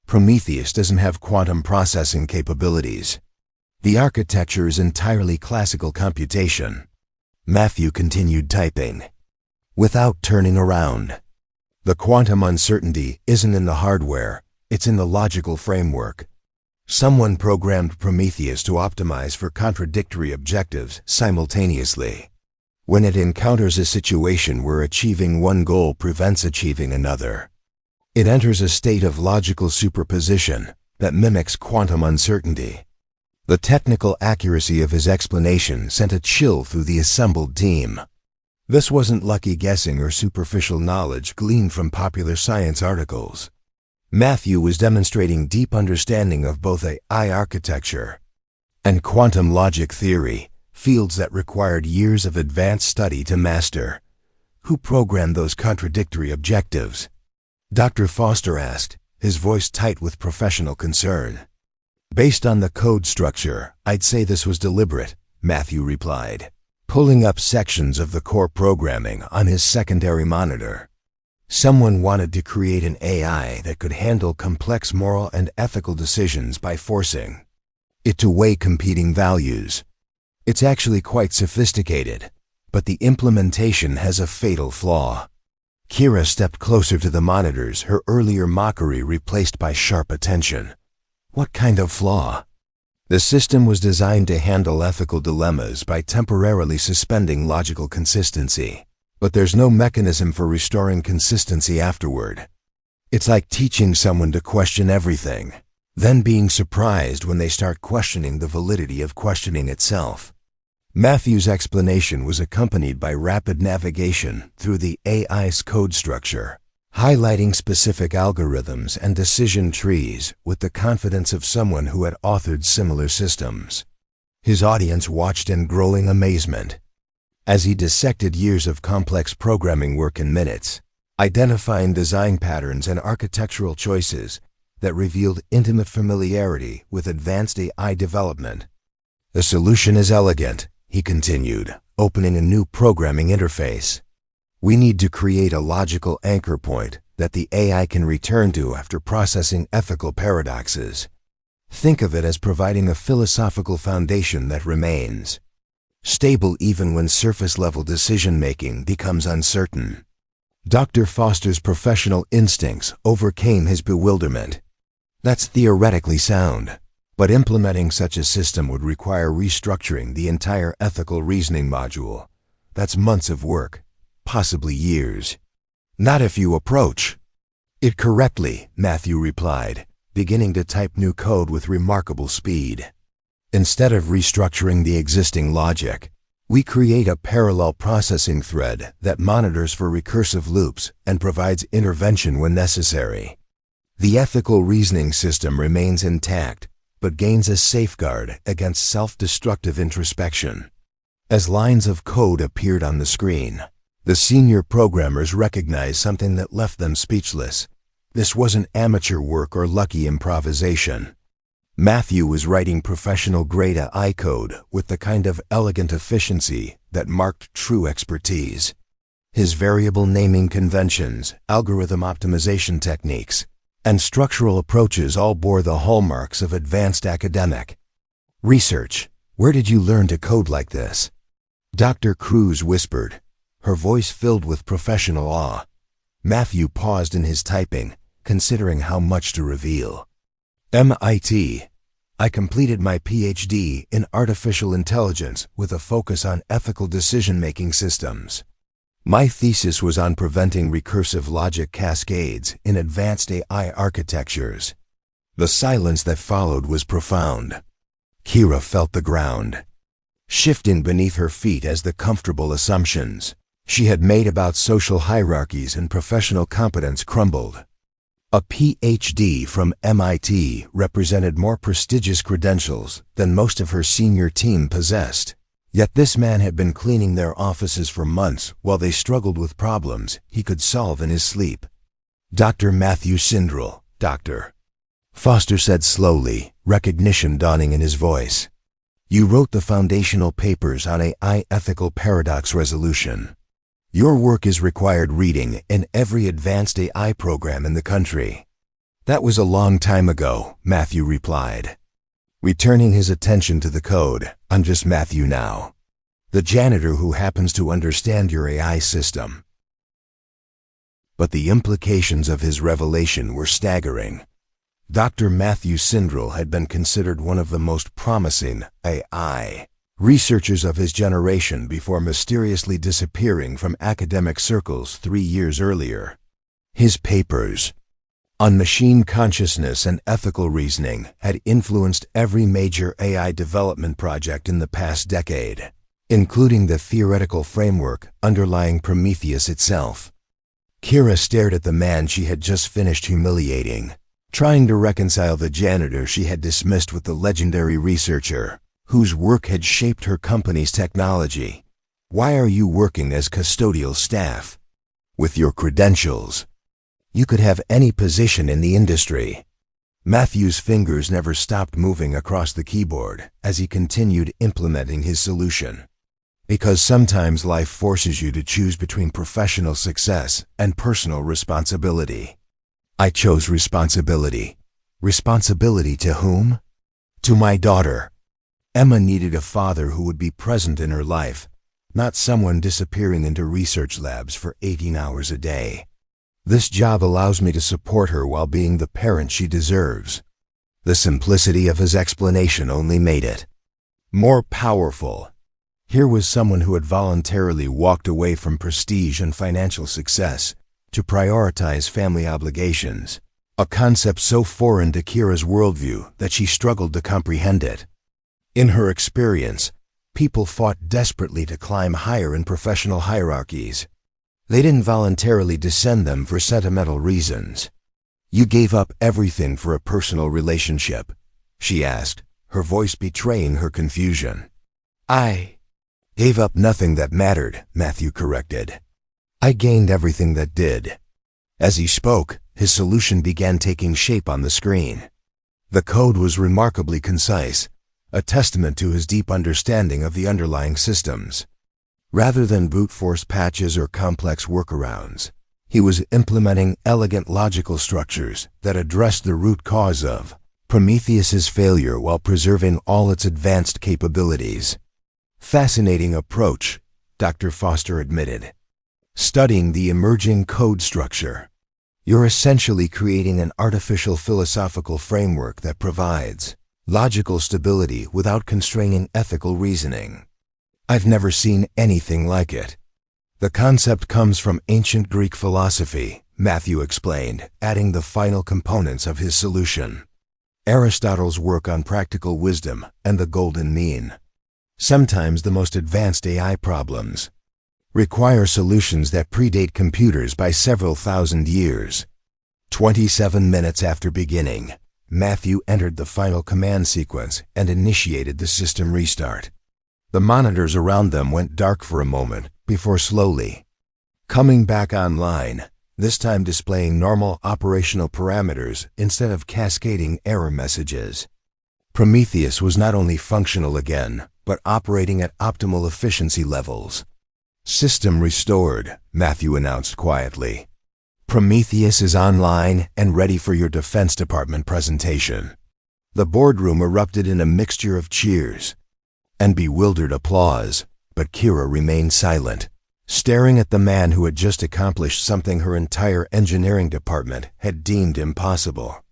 Speaker 1: Prometheus doesn't have quantum processing capabilities. The architecture is entirely classical computation." Matthew continued typing, without turning around. "The quantum uncertainty isn't in the hardware, it's in the logical framework. Someone programmed Prometheus to optimize for contradictory objectives simultaneously. When it encounters a situation where achieving one goal prevents achieving another, it enters a state of logical superposition that mimics quantum uncertainty." The technical accuracy of his explanation sent a chill through the assembled team. This wasn't lucky guessing or superficial knowledge gleaned from popular science articles. Matthew was demonstrating deep understanding of both AI architecture and quantum logic theory, fields that required years of advanced study to master. "Who programmed those contradictory objectives?" Dr. Foster asked, his voice tight with professional concern. "Based on the code structure, I'd say this was deliberate," Matthew replied, pulling up sections of the core programming on his secondary monitor. Someone wanted to create an AI that could handle complex moral and ethical decisions by forcing it to weigh competing values. "It's actually quite sophisticated, but the implementation has a fatal flaw." Kira stepped closer to the monitors, her earlier mockery replaced by sharp attention. "What kind of flaw?" "The system was designed to handle ethical dilemmas by temporarily suspending logical consistency, but there's no mechanism for restoring consistency afterward. It's like teaching someone to question everything, then being surprised when they start questioning the validity of questioning itself." Matthew's explanation was accompanied by rapid navigation through the AI's code structure, highlighting specific algorithms and decision trees with the confidence of someone who had authored similar systems. His audience watched in growing amazement as he dissected years of complex programming work in minutes, identifying design patterns and architectural choices that revealed intimate familiarity with advanced AI development. The solution is elegant, he continued, opening a new programming interface. We need to create a logical anchor point that the AI can return to after processing ethical paradoxes. Think of it as providing a philosophical foundation that remains stable even when surface-level decision-making becomes uncertain. Dr. Foster's professional instincts overcame his bewilderment. That's theoretically sound, but implementing such a system would require restructuring the entire ethical reasoning module. That's months of work, possibly years. Not if you approach it correctly, Matthew replied, beginning to type new code with remarkable speed. Instead of restructuring the existing logic, we create a parallel processing thread that monitors for recursive loops and provides intervention when necessary. The ethical reasoning system remains intact, but gains a safeguard against self-destructive introspection. As lines of code appeared on the screen, the senior programmers recognized something that left them speechless. This wasn't amateur work or lucky improvisation. Matthew was writing professional-grade AI code with the kind of elegant efficiency that marked true expertise. His variable naming conventions, algorithm optimization techniques, and structural approaches all bore the hallmarks of advanced academic research. Where did you learn to code like this? Dr. Cruz whispered, her voice filled with professional awe. Matthew paused in his typing, considering how much to reveal. MIT. I completed my PhD in artificial intelligence with a focus on ethical decision-making systems. My thesis was on preventing recursive logic cascades in advanced AI architectures. The silence that followed was profound. Kira felt the ground shifting beneath her feet as the comfortable assumptions she had made about social hierarchies and professional competence crumbled. A PhD from MIT represented more prestigious credentials than most of her senior team possessed. Yet this man had been cleaning their offices for months while they struggled with problems he could solve in his sleep. Dr. Matthew Sindrel, Dr. Foster said slowly, recognition dawning in his voice. You wrote the foundational papers on AI ethical paradox resolution. Your work is required reading in every advanced AI program in the country. That was a long time ago, Matthew replied. Returning his attention to the code, I'm just Matthew now, the janitor who happens to understand your AI system. But the implications of his revelation were staggering. Dr. Matthew Sindrel had been considered one of the most promising AI researchers of his generation before mysteriously disappearing from academic circles 3 years earlier. His papers on machine consciousness and ethical reasoning had influenced every major AI development project in the past decade, including the theoretical framework underlying Prometheus itself. Kira stared at the man she had just finished humiliating, trying to reconcile the janitor she had dismissed with the legendary researcher whose work had shaped her company's technology. Why are you working as custodial staff? With your credentials, you could have any position in the industry. Matthew's fingers never stopped moving across the keyboard as he continued implementing his solution. Because sometimes life forces you to choose between professional success and personal responsibility. I chose responsibility. Responsibility to whom? To my daughter. Emma needed a father who would be present in her life, not someone disappearing into research labs for 18 hours a day. This job allows me to support her while being the parent she deserves. The simplicity of his explanation only made it more powerful. Here was someone who had voluntarily walked away from prestige and financial success to prioritize family obligations, a concept so foreign to Kira's worldview that she struggled to comprehend it. In her experience, people fought desperately to climb higher in professional hierarchies. They didn't voluntarily descend them for sentimental reasons. You gave up everything for a personal relationship, she asked, her voice betraying her confusion. I gave up nothing that mattered, Matthew corrected. I gained everything that did. As he spoke, his solution began taking shape on the screen. The code was remarkably concise, a testament to his deep understanding of the underlying systems. Rather than brute force patches or complex workarounds, he was implementing elegant logical structures that addressed the root cause of Prometheus's failure while preserving all its advanced capabilities. Fascinating approach, Dr. Foster admitted. Studying the emerging code structure, you're essentially creating an artificial philosophical framework that provides logical stability without constraining ethical reasoning. I've never seen anything like it. The concept comes from ancient Greek philosophy, Matthew explained, adding the final components of his solution. Aristotle's work on practical wisdom and the golden mean. Sometimes the most advanced AI problems require solutions that predate computers by several thousand years. 27 minutes after beginning, Matthew entered the final command sequence and initiated the system restart. The monitors around them went dark for a moment before slowly coming back online, this time displaying normal operational parameters instead of cascading error messages. Prometheus was not only functional again, but operating at optimal efficiency levels. System restored, Matthew announced quietly. Prometheus is online and ready for your Defense Department presentation. The boardroom erupted in a mixture of cheers and bewildered applause, but Kira remained silent, staring at the man who had just accomplished something her entire engineering department had deemed impossible.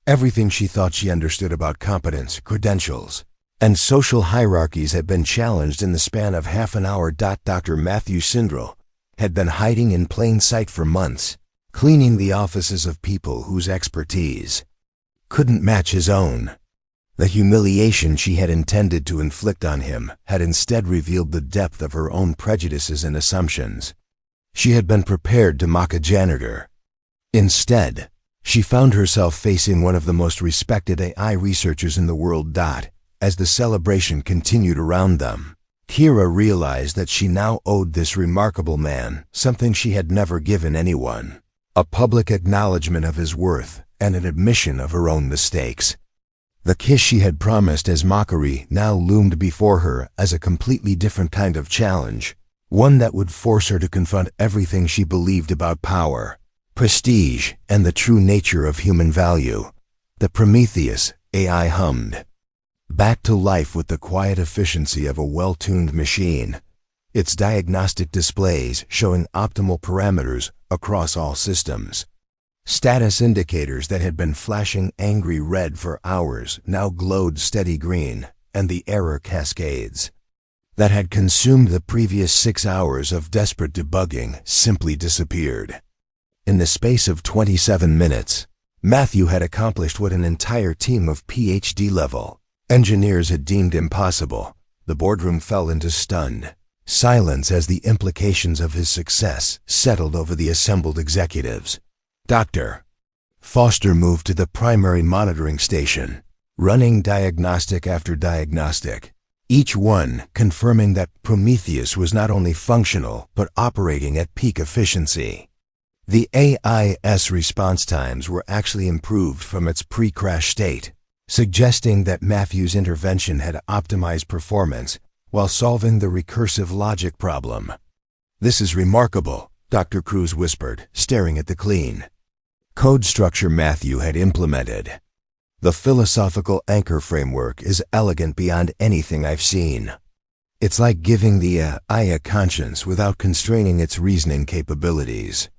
Speaker 1: Everything she thought she understood about competence, credentials, and social hierarchies had been challenged in the span of half an hour. Dr. Matthew Sindrel had been hiding in plain sight for months, cleaning the offices of people whose expertise couldn't match his own. The humiliation she had intended to inflict on him had instead revealed the depth of her own prejudices and assumptions. She had been prepared to mock a janitor. Instead, she found herself facing one of the most respected AI researchers in the world. As the celebration continued around them, Kira realized that she now owed this remarkable man something she had never given anyone: a public acknowledgement of his worth and an admission of her own mistakes. The kiss she had promised as mockery now loomed before her as a completely different kind of challenge, one that would force her to confront everything she believed about power, prestige, and the true nature of human value. The Prometheus AI hummed back to life with the quiet efficiency of a well-tuned machine, its diagnostic displays showing optimal parameters across all systems. Status indicators that had been flashing angry red for hours now glowed steady green, and the error cascades that had consumed the previous 6 hours of desperate debugging simply disappeared. In the space of 27 minutes, Matthew had accomplished what an entire team of PhD-level engineers had deemed impossible. The boardroom fell into stunned silence as the implications of his success settled over the assembled executives. Dr. Foster moved to the primary monitoring station, running diagnostic after diagnostic, each one confirming that Prometheus was not only functional but operating at peak efficiency. The AI's response times were actually improved from its pre-crash state, suggesting that Matthew's intervention had optimized performance while solving the recursive logic problem. "This is remarkable," Dr. Cruz whispered, staring at the clean code structure Matthew had implemented. "The philosophical anchor framework is elegant beyond anything I've seen. It's like giving the AI a conscience without constraining its reasoning capabilities."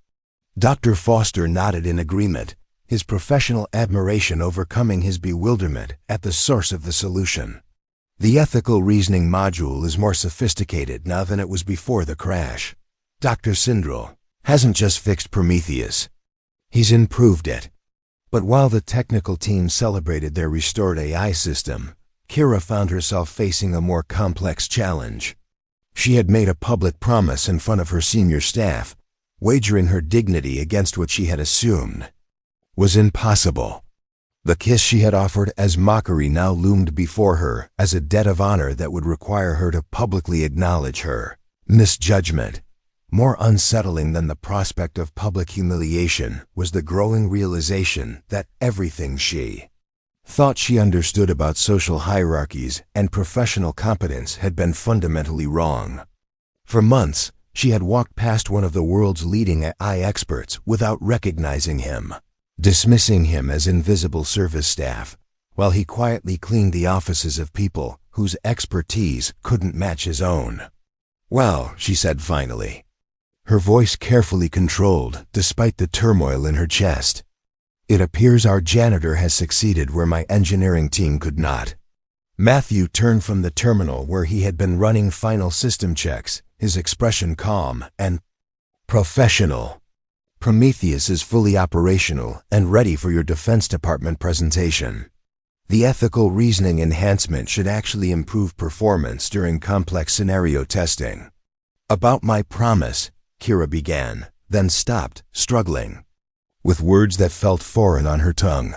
Speaker 1: Dr. Foster nodded in agreement, his professional admiration overcoming his bewilderment at the source of the solution. "The ethical reasoning module is more sophisticated now than it was before the crash. Dr. Sindrel hasn't just fixed Prometheus, he's improved it." But while the technical team celebrated their restored AI system, Kira found herself facing a more complex challenge. She had made a public promise in front of her senior staff, wagering her dignity against what she had assumed was impossible. The kiss she had offered as mockery now loomed before her as a debt of honor that would require her to publicly acknowledge her misjudgment. More unsettling than the prospect of public humiliation was the growing realization that everything she thought she understood about social hierarchies and professional competence had been fundamentally wrong. For months, she had walked past one of the world's leading AI experts without recognizing him, dismissing him as invisible service staff, while he quietly cleaned the offices of people whose expertise couldn't match his own. "Well," she said finally, her voice carefully controlled despite the turmoil in her chest, "it appears our janitor has succeeded where my engineering team could not." Matthew turned from the terminal where he had been running final system checks, his expression calm and professional. "Prometheus is fully operational and ready for your Defense Department presentation. The ethical reasoning enhancement should actually improve performance during complex scenario testing." "About my promise," Kira began, then stopped, struggling with words that felt foreign on her tongue.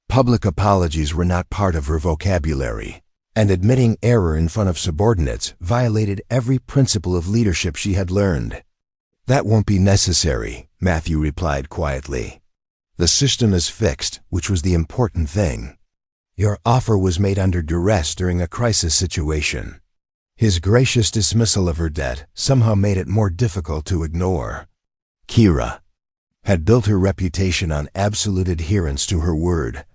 Speaker 1: Public apologies were not part of her vocabulary, and admitting error in front of subordinates violated every principle of leadership she had learned. "That won't be necessary," Matthew replied quietly. "The system is fixed, which was the important thing. Your offer was made under duress during a crisis situation." His gracious dismissal of her debt somehow made it more difficult to ignore. Kira had built her reputation on absolute adherence to her word,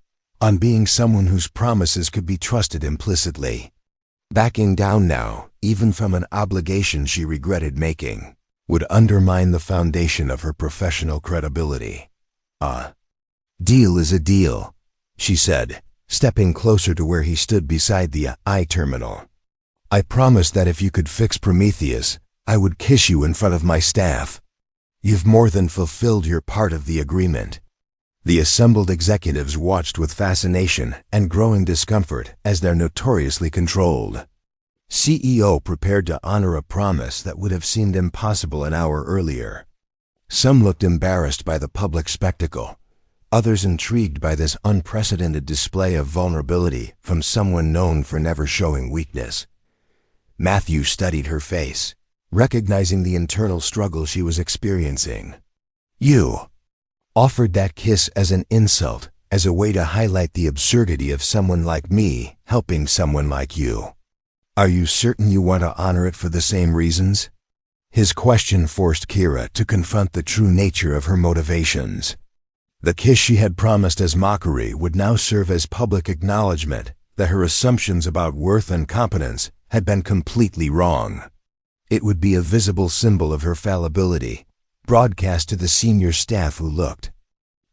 Speaker 1: on being someone whose promises could be trusted implicitly. Backing down now, even from an obligation she regretted making, would undermine the foundation of her professional credibility. "A deal is a deal," she said, stepping closer to where he stood beside the AI terminal. "I promised that if you could fix Prometheus, I would kiss you in front of my staff. You've more than fulfilled your part of the agreement." The assembled executives watched with fascination and growing discomfort as their notoriously controlled CEO prepared to honor a promise that would have seemed impossible an hour earlier. Some looked embarrassed by the public spectacle, others intrigued by this unprecedented display of vulnerability from someone known for never showing weakness. Matthew studied her face, recognizing the internal struggle she was experiencing. "You offered that kiss as an insult, as a way to highlight the absurdity of someone like me helping someone like you. Are you certain you want to honor it for the same reasons?" His question forced Kira to confront the true nature of her motivations. The kiss she had promised as mockery would now serve as public acknowledgement that her assumptions about worth and competence had been completely wrong. It would be a visible symbol of her fallibility, broadcast to the senior staff who looked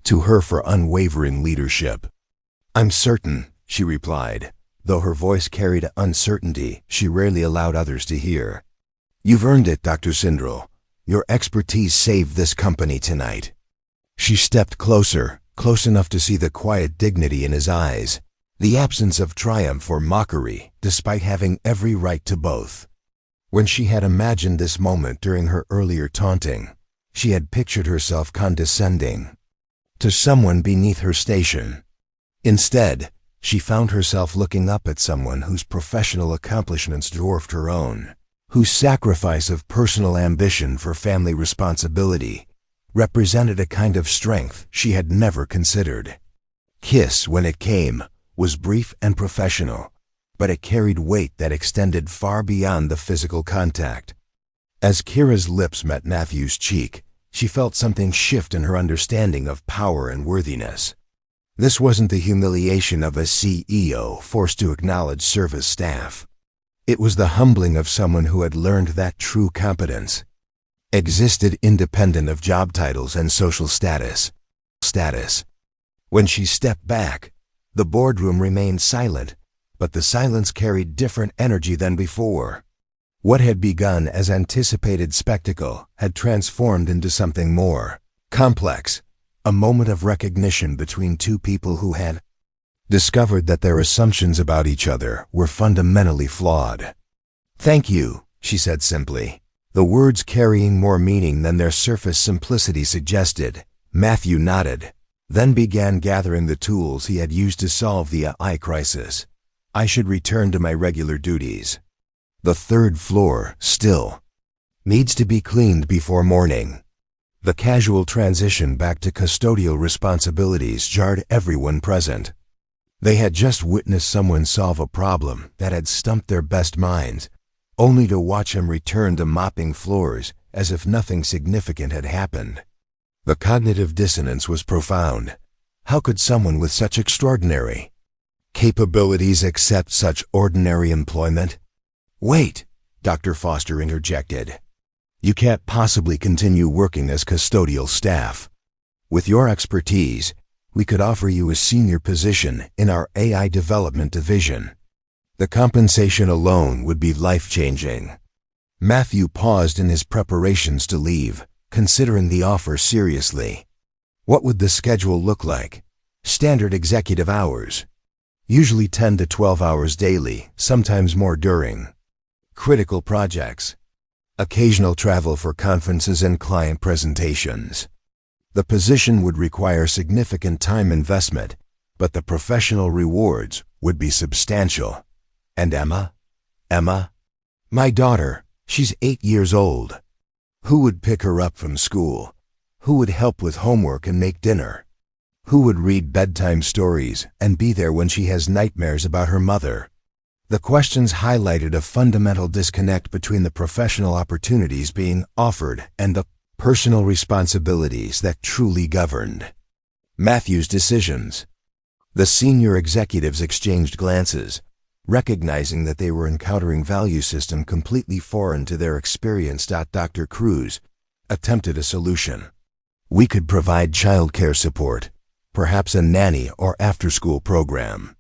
Speaker 1: to her for unwavering leadership. "I'm certain," she replied, though her voice carried uncertainty she rarely allowed others to hear. "You've earned it, Dr. Sindrel. Your expertise saved this company tonight." She stepped closer, close enough to see the quiet dignity in his eyes, the absence of triumph or mockery, despite having every right to both. When she had imagined this moment during her earlier taunting, she had pictured herself condescending to someone beneath her station. Instead, she found herself looking up at someone whose professional accomplishments dwarfed her own, whose sacrifice of personal ambition for family responsibility represented a kind of strength she had never considered. Kiss, when it came, was brief and professional, but it carried weight that extended far beyond the physical contact. As Kira's lips met Matthew's cheek, she felt something shift in her understanding of power and worthiness. This wasn't the humiliation of a CEO forced to acknowledge service staff. It was the humbling of someone who had learned that true competence existed independent of job titles and social status. When she stepped back, the boardroom remained silent, but the silence carried different energy than before. What had begun as anticipated spectacle had transformed into something more complex, a moment of recognition between two people who had discovered that their assumptions about each other were fundamentally flawed. "Thank you," she said simply, the words carrying more meaning than their surface simplicity suggested. Matthew nodded, then began gathering the tools he had used to solve the AI crisis. "I should return to my regular duties." The third floor, still. Needs to be cleaned before morning. The casual transition back to custodial responsibilities jarred everyone present. They had just witnessed someone solve a problem that had stumped their best minds, only to watch him return to mopping floors as if nothing significant had happened. The cognitive dissonance was profound. How could someone with such extraordinary capabilities accept such ordinary employment? Wait, Dr. Foster interjected. You can't possibly continue working as custodial staff. With your expertise, we could offer you a senior position in our AI development division. The compensation alone would be life-changing. Matthew paused in his preparations to leave, considering the offer seriously. What would the schedule look like? Standard executive hours. Usually 10 to 12 hours daily, sometimes more during critical projects. Occasional travel for conferences and client presentations. The position would require significant time investment, but the professional rewards would be substantial. And Emma? Emma? My daughter, she's 8 years old. Who would pick her up from school? Who would help with homework and make dinner? Who would read bedtime stories and be there when she has nightmares about her mother? The questions highlighted a fundamental disconnect between the professional opportunities being offered and the personal responsibilities that truly governed Matthew's decisions. The senior executives exchanged glances, recognizing that they were encountering a value system completely foreign to their experience. Dr. Cruz attempted a solution. We could provide childcare support, perhaps a nanny or after-school program.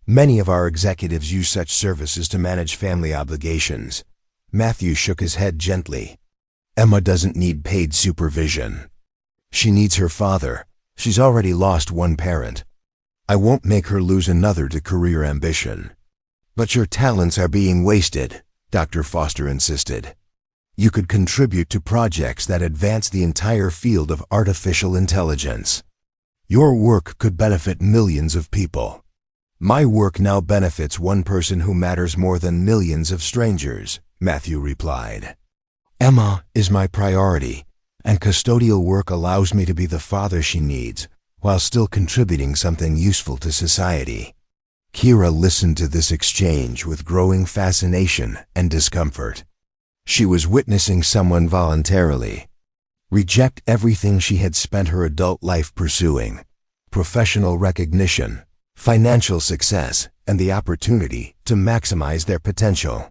Speaker 1: Many of our executives use such services to manage family obligations. Matthew shook his head gently. Emma doesn't need paid supervision. She needs her father. She's already lost one parent. I won't make her lose another to career ambition. But your talents are being wasted, Dr. Foster insisted. You could contribute to projects that advance the entire field of artificial intelligence. Your work could benefit millions of people. My work now benefits one person who matters more than millions of strangers, Matthew replied. Emma is my priority, and custodial work allows me to be the father she needs, while still contributing something useful to society. Kira listened to this exchange with growing fascination and discomfort. She was witnessing someone voluntarily reject everything she had spent her adult life pursuing: professional recognition, financial success, and the opportunity to maximize their potential.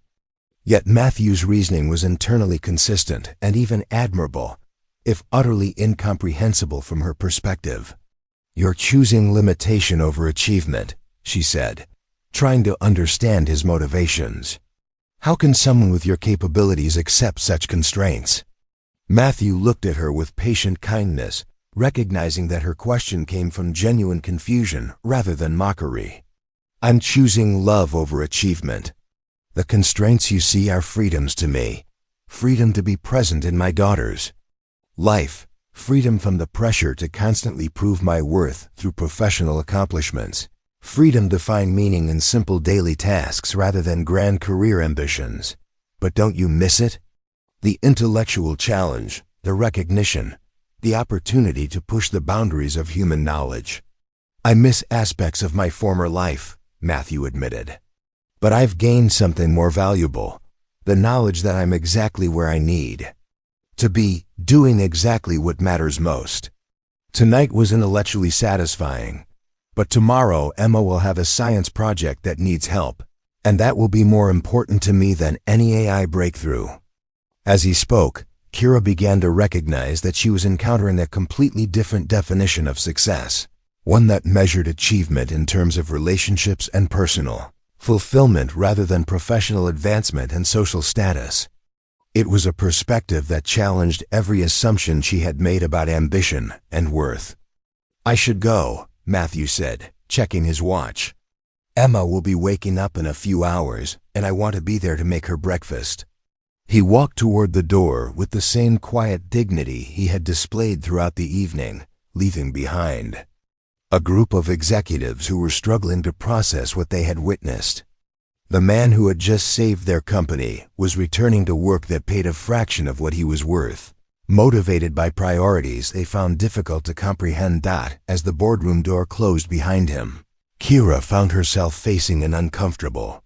Speaker 1: Yet Matthew's reasoning was internally consistent and even admirable, if utterly incomprehensible from her perspective. You're choosing limitation over achievement, she said, trying to understand his motivations. How can someone with your capabilities accept such constraints? Matthew looked at her with patient kindness, recognizing that her question came from genuine confusion rather than mockery. I'm choosing love over achievement. The constraints you see are freedoms to me. Freedom to be present in my daughter's life. Freedom from the pressure to constantly prove my worth through professional accomplishments. Freedom to find meaning in simple daily tasks rather than grand career ambitions. But don't you miss it? The intellectual challenge, the recognition, the opportunity to push the boundaries of human knowledge. I miss aspects of my former life, Matthew admitted. But I've gained something more valuable, the knowledge that I'm exactly where I need to be, doing exactly what matters most. Tonight was intellectually satisfying, but tomorrow Emma will have a science project that needs help, and that will be more important to me than any AI breakthrough. As he spoke, Kira began to recognize that she was encountering a completely different definition of success, one that measured achievement in terms of relationships and personal fulfillment rather than professional advancement and social status. It was a perspective that challenged every assumption she had made about ambition and worth. I should go, Matthew said, checking his watch. Emma will be waking up in a few hours, and I want to be there to make her breakfast. He walked toward the door with the same quiet dignity he had displayed throughout the evening, leaving behind a group of executives who were struggling to process what they had witnessed. The man who had just saved their company was returning to work that paid a fraction of what he was worth. Motivated by priorities they found difficult to comprehend. As the boardroom door closed behind him, Kira found herself facing an uncomfortable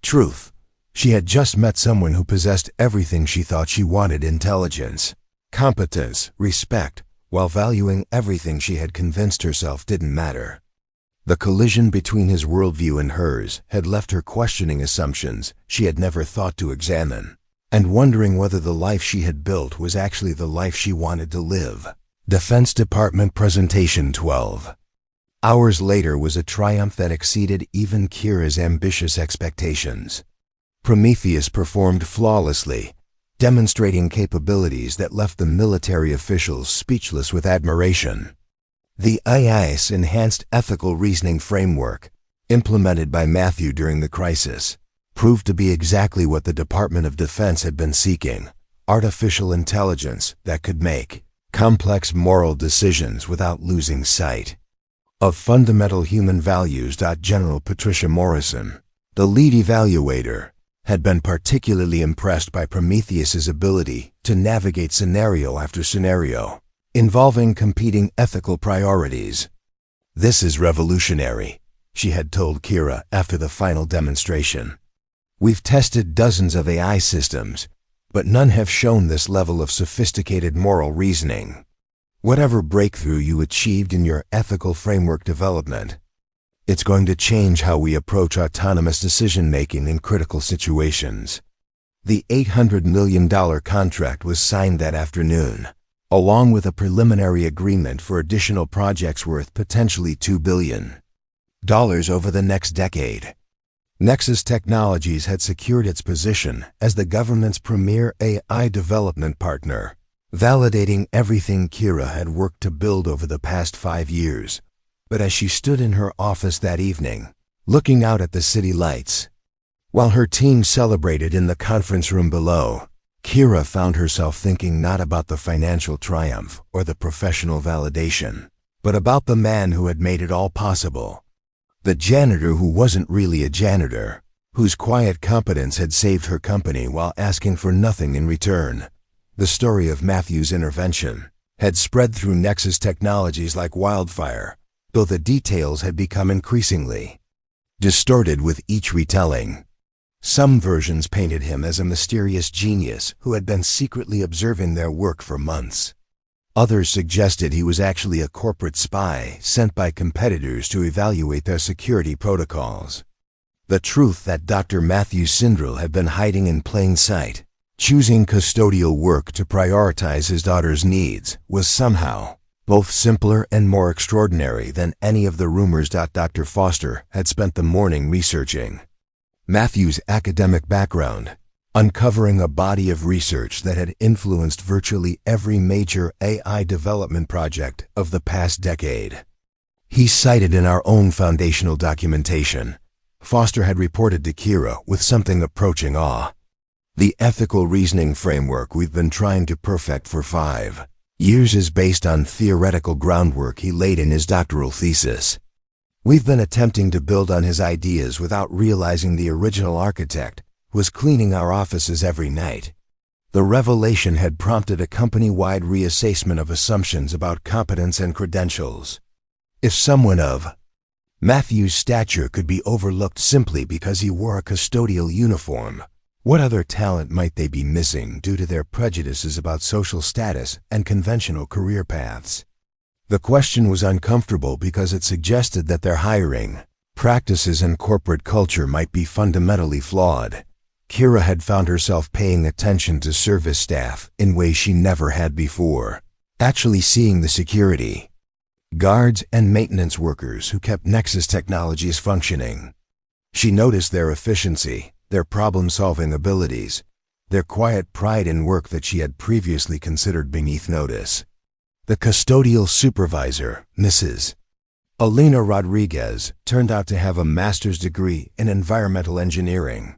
Speaker 1: truth. She had just met someone who possessed everything she thought she wanted: intelligence, competence, respect, while valuing everything she had convinced herself didn't matter. The collision between his worldview and hers had left her questioning assumptions she had never thought to examine, and wondering whether the life she had built was actually the life she wanted to live. Defense Department Presentation 12. Hours later was a triumph that exceeded even Kira's ambitious expectations. Prometheus performed flawlessly, demonstrating capabilities that left the military officials speechless with admiration. The AI's enhanced ethical reasoning framework, implemented by Matthew during the crisis, proved to be exactly what the Department of Defense had been seeking: artificial intelligence that could make complex moral decisions without losing sight of fundamental human values. General Patricia Morrison, the lead evaluator, had been particularly impressed by Prometheus's ability to navigate scenario after scenario, involving competing ethical priorities. "This is revolutionary," she had told Kira after the final demonstration. "We've tested dozens of AI systems, but none have shown this level of sophisticated moral reasoning. Whatever breakthrough you achieved in your ethical framework development, it's going to change how we approach autonomous decision-making in critical situations." The $800 million contract was signed that afternoon, along with a preliminary agreement for additional projects worth potentially $2 billion over the next decade. Nexus Technologies had secured its position as the government's premier AI development partner, validating everything Kira had worked to build over the past 5 years. But as she stood in her office that evening, looking out at the city lights, while her team celebrated in the conference room below, Kira found herself thinking not about the financial triumph or the professional validation, but about the man who had made it all possible. The janitor who wasn't really a janitor, whose quiet competence had saved her company while asking for nothing in return. The story of Matthew's intervention had spread through Nexus Technologies like wildfire, though the details had become increasingly distorted with each retelling. Some versions painted him as a mysterious genius who had been secretly observing their work for months. Others suggested he was actually a corporate spy sent by competitors to evaluate their security protocols. The truth that Dr. Matthew Sindril had been hiding in plain sight, choosing custodial work to prioritize his daughter's needs, was somehow both simpler and more extraordinary than any of the rumors. Dr. Foster had spent the morning researching Matthew's academic background, uncovering a body of research that had influenced virtually every major AI development project of the past decade. He cited in our own foundational documentation, Foster had reported to Kira with something approaching awe. "The ethical reasoning framework we've been trying to perfect for 5 years is based on theoretical groundwork he laid in his doctoral thesis. We've been attempting to build on his ideas without realizing the original architect was cleaning our offices every night." The revelation had prompted a company-wide reassessment of assumptions about competence and credentials. If someone of Matthew's stature could be overlooked simply because he wore a custodial uniform, what other talent might they be missing due to their prejudices about social status and conventional career paths? The question was uncomfortable because it suggested that their hiring practices and corporate culture might be fundamentally flawed. Kira had found herself paying attention to service staff in ways she never had before, actually seeing the security guards and maintenance workers who kept Nexus Technologies functioning. She noticed their efficiency, their problem-solving abilities, their quiet pride in work that she had previously considered beneath notice. The custodial supervisor, Mrs. Alina Rodriguez, turned out to have a master's degree in environmental engineering.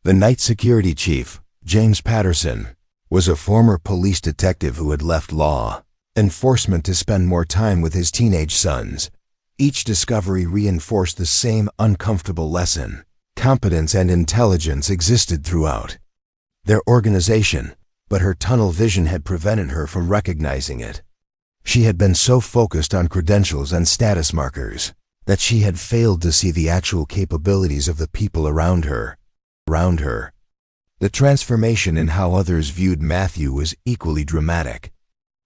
Speaker 1: The night security chief, James Patterson, was a former police detective who had left law enforcement to spend more time with his teenage sons. Each discovery reinforced the same uncomfortable lesson: Competence and intelligence existed throughout their organization, but her tunnel vision had prevented her from recognizing it. She had been so focused on credentials and status markers that she had failed to see the actual capabilities of the people around her. The transformation in how others viewed Matthew was equally dramatic.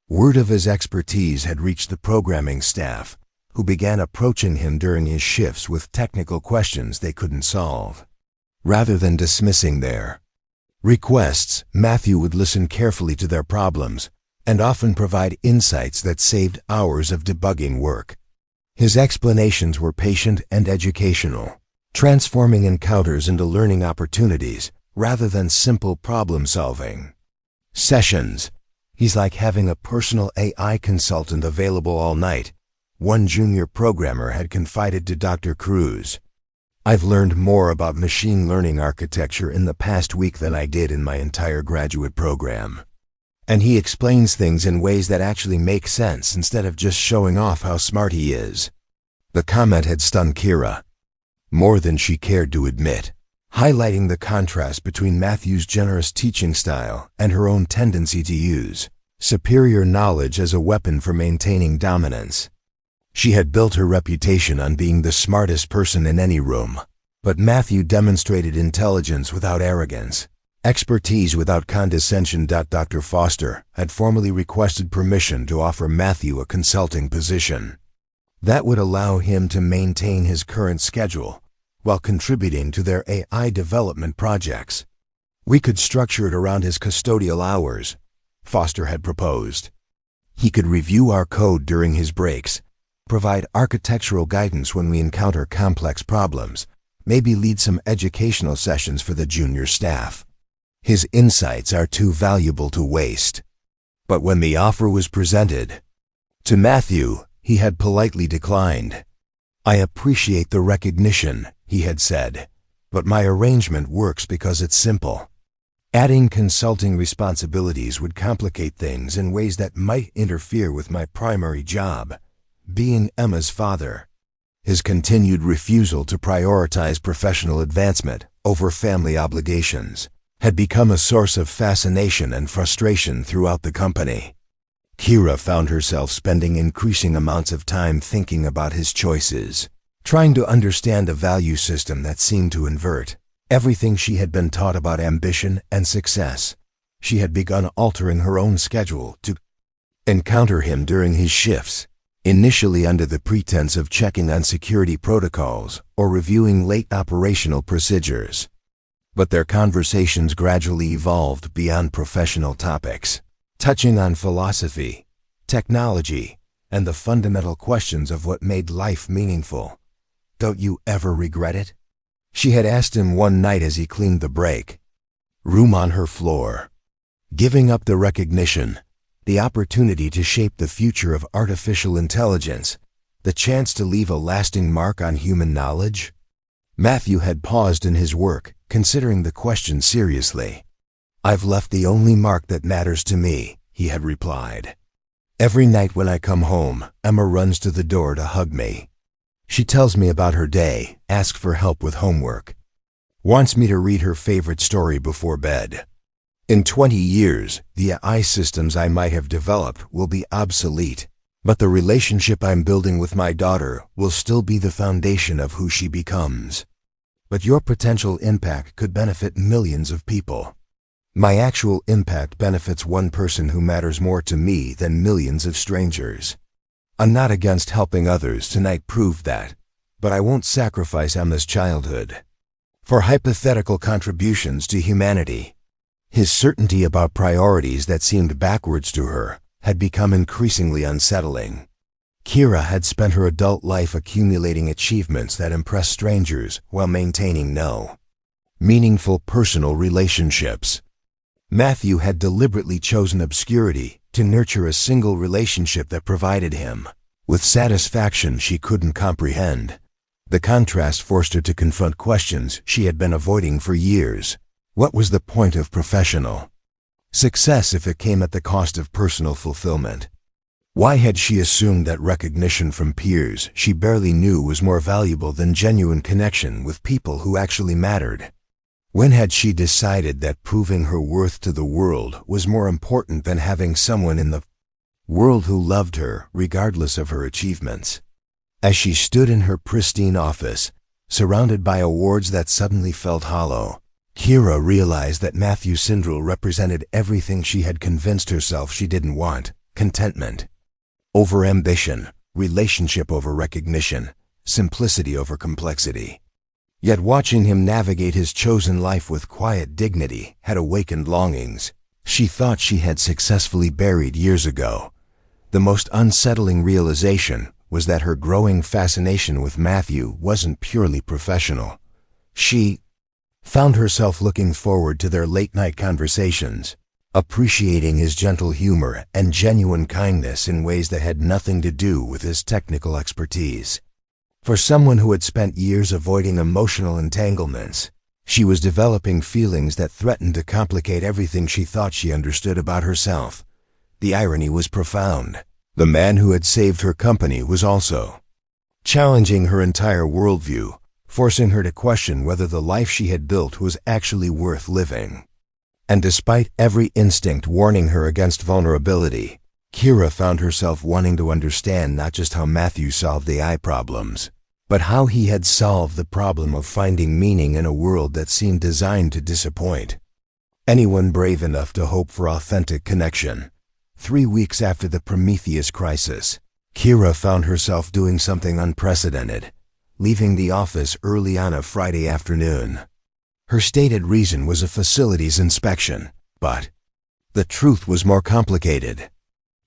Speaker 1: Word of his expertise had reached the programming staff, who began approaching him during his shifts with technical questions they couldn't solve. Rather than dismissing their requests, Matthew would listen carefully to their problems and often provide insights that saved hours of debugging work. His explanations were patient and educational, transforming encounters into learning opportunities rather than simple problem-solving sessions. He's like having a personal AI consultant available all night, one junior programmer had confided to Dr. Cruz. I've learned more about machine learning architecture in the past week than I did in my entire graduate program. And he explains things in ways that actually make sense instead of just showing off how smart he is. The comment had stunned Kira more than she cared to admit, highlighting the contrast between Matthew's generous teaching style and her own tendency to use superior knowledge as a weapon for maintaining dominance. She had built her reputation on being the smartest person in any room, but Matthew demonstrated intelligence without arrogance, expertise without condescension. Dr. Foster had formally requested permission to offer Matthew a consulting position that would allow him to maintain his current schedule while contributing to their AI development projects. We could structure it around his custodial hours, Foster had proposed. He could review our code during his breaks, provide architectural guidance when we encounter complex problems, maybe lead some educational sessions for the junior staff. His insights are too valuable to waste. But when the offer was presented to Matthew, he had politely declined. I appreciate the recognition, he had said, but my arrangement works because it's simple. Adding consulting responsibilities would complicate things in ways that might interfere with my primary job, being Emma's father. His continued refusal to prioritize professional advancement over family obligations had become a source of fascination and frustration throughout the company. Kira found herself spending increasing amounts of time thinking about his choices, trying to understand a value system that seemed to invert everything she had been taught about ambition and success. She had begun altering her own schedule to encounter him during his shifts, initially under the pretense of checking on security protocols or reviewing late operational procedures. But their conversations gradually evolved beyond professional topics, touching on philosophy, technology, and the fundamental questions of what made life meaningful. Don't you ever regret it? She had asked him one night as he cleaned the break room on her floor. Giving up the recognition, the opportunity to shape the future of artificial intelligence, the chance to leave a lasting mark on human knowledge? Matthew had paused in his work, considering the question seriously. I've left the only mark that matters to me, he had replied. Every night when I come home, Emma runs to the door to hug me. She tells me about her day, asks for help with homework, wants me to read her favorite story before bed. In 20 years, the AI systems I might have developed will be obsolete, but the relationship I'm building with my daughter will still be the foundation of who she becomes. But your potential impact could benefit millions of people. My actual impact benefits one person who matters more to me than millions of strangers. I'm not against helping others. Tonight proved that, but I won't sacrifice Emma's childhood for hypothetical contributions to humanity. His certainty about priorities that seemed backwards to her had become increasingly unsettling. Kira had spent her adult life accumulating achievements that impressed strangers while maintaining no meaningful personal relationships. Matthew had deliberately chosen obscurity to nurture a single relationship that provided him with satisfaction she couldn't comprehend. The contrast forced her to confront questions she had been avoiding for years. What was the point of professional success if it came at the cost of personal fulfillment? Why had she assumed that recognition from peers she barely knew was more valuable than genuine connection with people who actually mattered? When had she decided that proving her worth to the world was more important than having someone in the world who loved her regardless of her achievements? As she stood in her pristine office, surrounded by awards that suddenly felt hollow, Kira realized that Matthew Sindrel represented everything she had convinced herself she didn't want: contentment over ambition, relationship over recognition, simplicity over complexity. Yet watching him navigate his chosen life with quiet dignity had awakened longings she thought she had successfully buried years ago. The most unsettling realization was that her growing fascination with Matthew wasn't purely professional. She found herself looking forward to their late-night conversations, appreciating his gentle humor and genuine kindness in ways that had nothing to do with his technical expertise. For someone who had spent years avoiding emotional entanglements, she was developing feelings that threatened to complicate everything she thought she understood about herself. The irony was profound. The man who had saved her company was also challenging her entire worldview, forcing her to question whether the life she had built was actually worth living. And despite every instinct warning her against vulnerability, Kira found herself wanting to understand not just how Matthew solved AI problems, but how he had solved the problem of finding meaning in a world that seemed designed to disappoint anyone brave enough to hope for authentic connection. 3 weeks after the Prometheus crisis, Kira found herself doing something unprecedented, leaving the office early on a Friday afternoon. Her stated reason was a facilities inspection, but the truth was more complicated.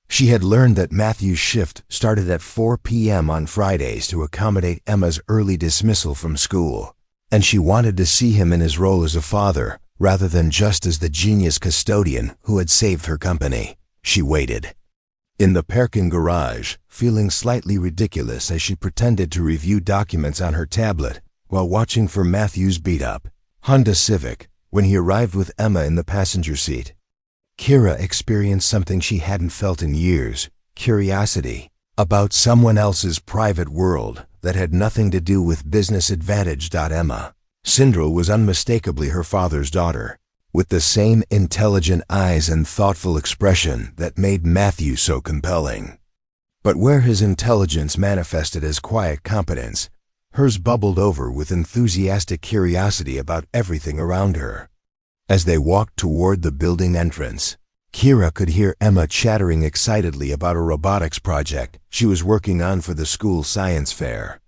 Speaker 1: She had learned that Matthew's shift started at 4 p.m. on Fridays to accommodate Emma's early dismissal from school, and she wanted to see him in his role as a father rather than just as the genius custodian who had saved her company. She waited in the parking garage, feeling slightly ridiculous as she pretended to review documents on her tablet while watching for Matthew's beat-up Honda Civic when he arrived with Emma in the passenger seat. Kira experienced something she hadn't felt in years: curiosity about someone else's private world that had nothing to do with business advantage. Emma Sindrel was unmistakably her father's daughter, with the same intelligent eyes and thoughtful expression that made Matthew so compelling. But where his intelligence manifested as quiet competence, hers bubbled over with enthusiastic curiosity about everything around her. As they walked toward the building entrance, Kira could hear Emma chattering excitedly about a robotics project she was working on for the school science fair.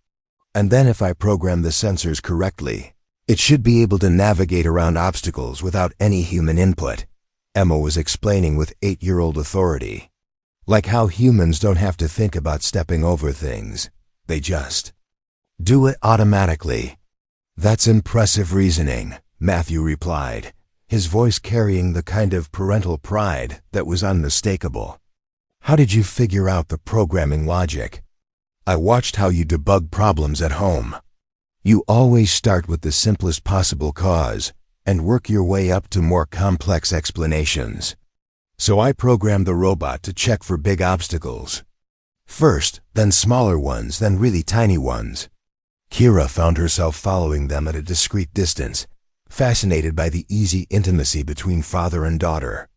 Speaker 1: And then, if I program the sensors correctly, it should be able to navigate around obstacles without any human input, Emma was explaining with 8-year-old authority. Like how humans don't have to think about stepping over things, they just do it automatically. That's impressive reasoning, Matthew replied, his voice carrying the kind of parental pride that was unmistakable. How did you figure out the programming logic? I watched how you debug problems at home. You always start with the simplest possible cause and work your way up to more complex explanations. So I programmed the robot to check for big obstacles first, then smaller ones, then really tiny ones. Kira found herself following them at a discreet distance, fascinated by the easy intimacy between father and daughter.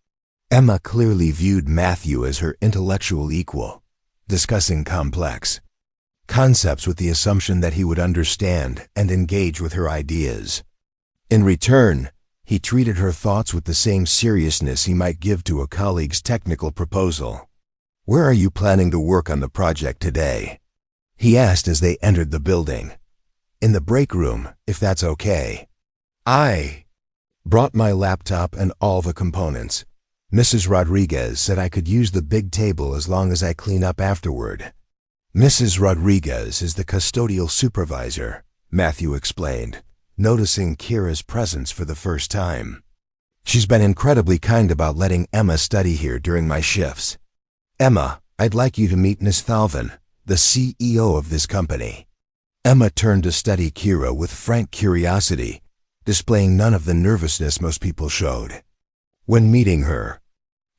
Speaker 1: Emma clearly viewed Matthew as her intellectual equal, discussing complex concepts with the assumption that he would understand and engage with her ideas. In return, he treated her thoughts with the same seriousness he might give to a colleague's technical proposal. "Where are you planning to work on the project today?" he asked as they entered the building. "In the break room, if that's okay." "I brought my laptop and all the components. Mrs. Rodriguez said I could use the big table as long as I clean up afterward." Mrs. Rodriguez is the custodial supervisor, Matthew explained, noticing Kira's presence for the first time. "She's been incredibly kind about letting Emma study here during my shifts. Emma, I'd like you to meet Miss Thalvin, the CEO of this company." Emma turned to study Kira with frank curiosity, displaying none of the nervousness most people showed. When meeting her,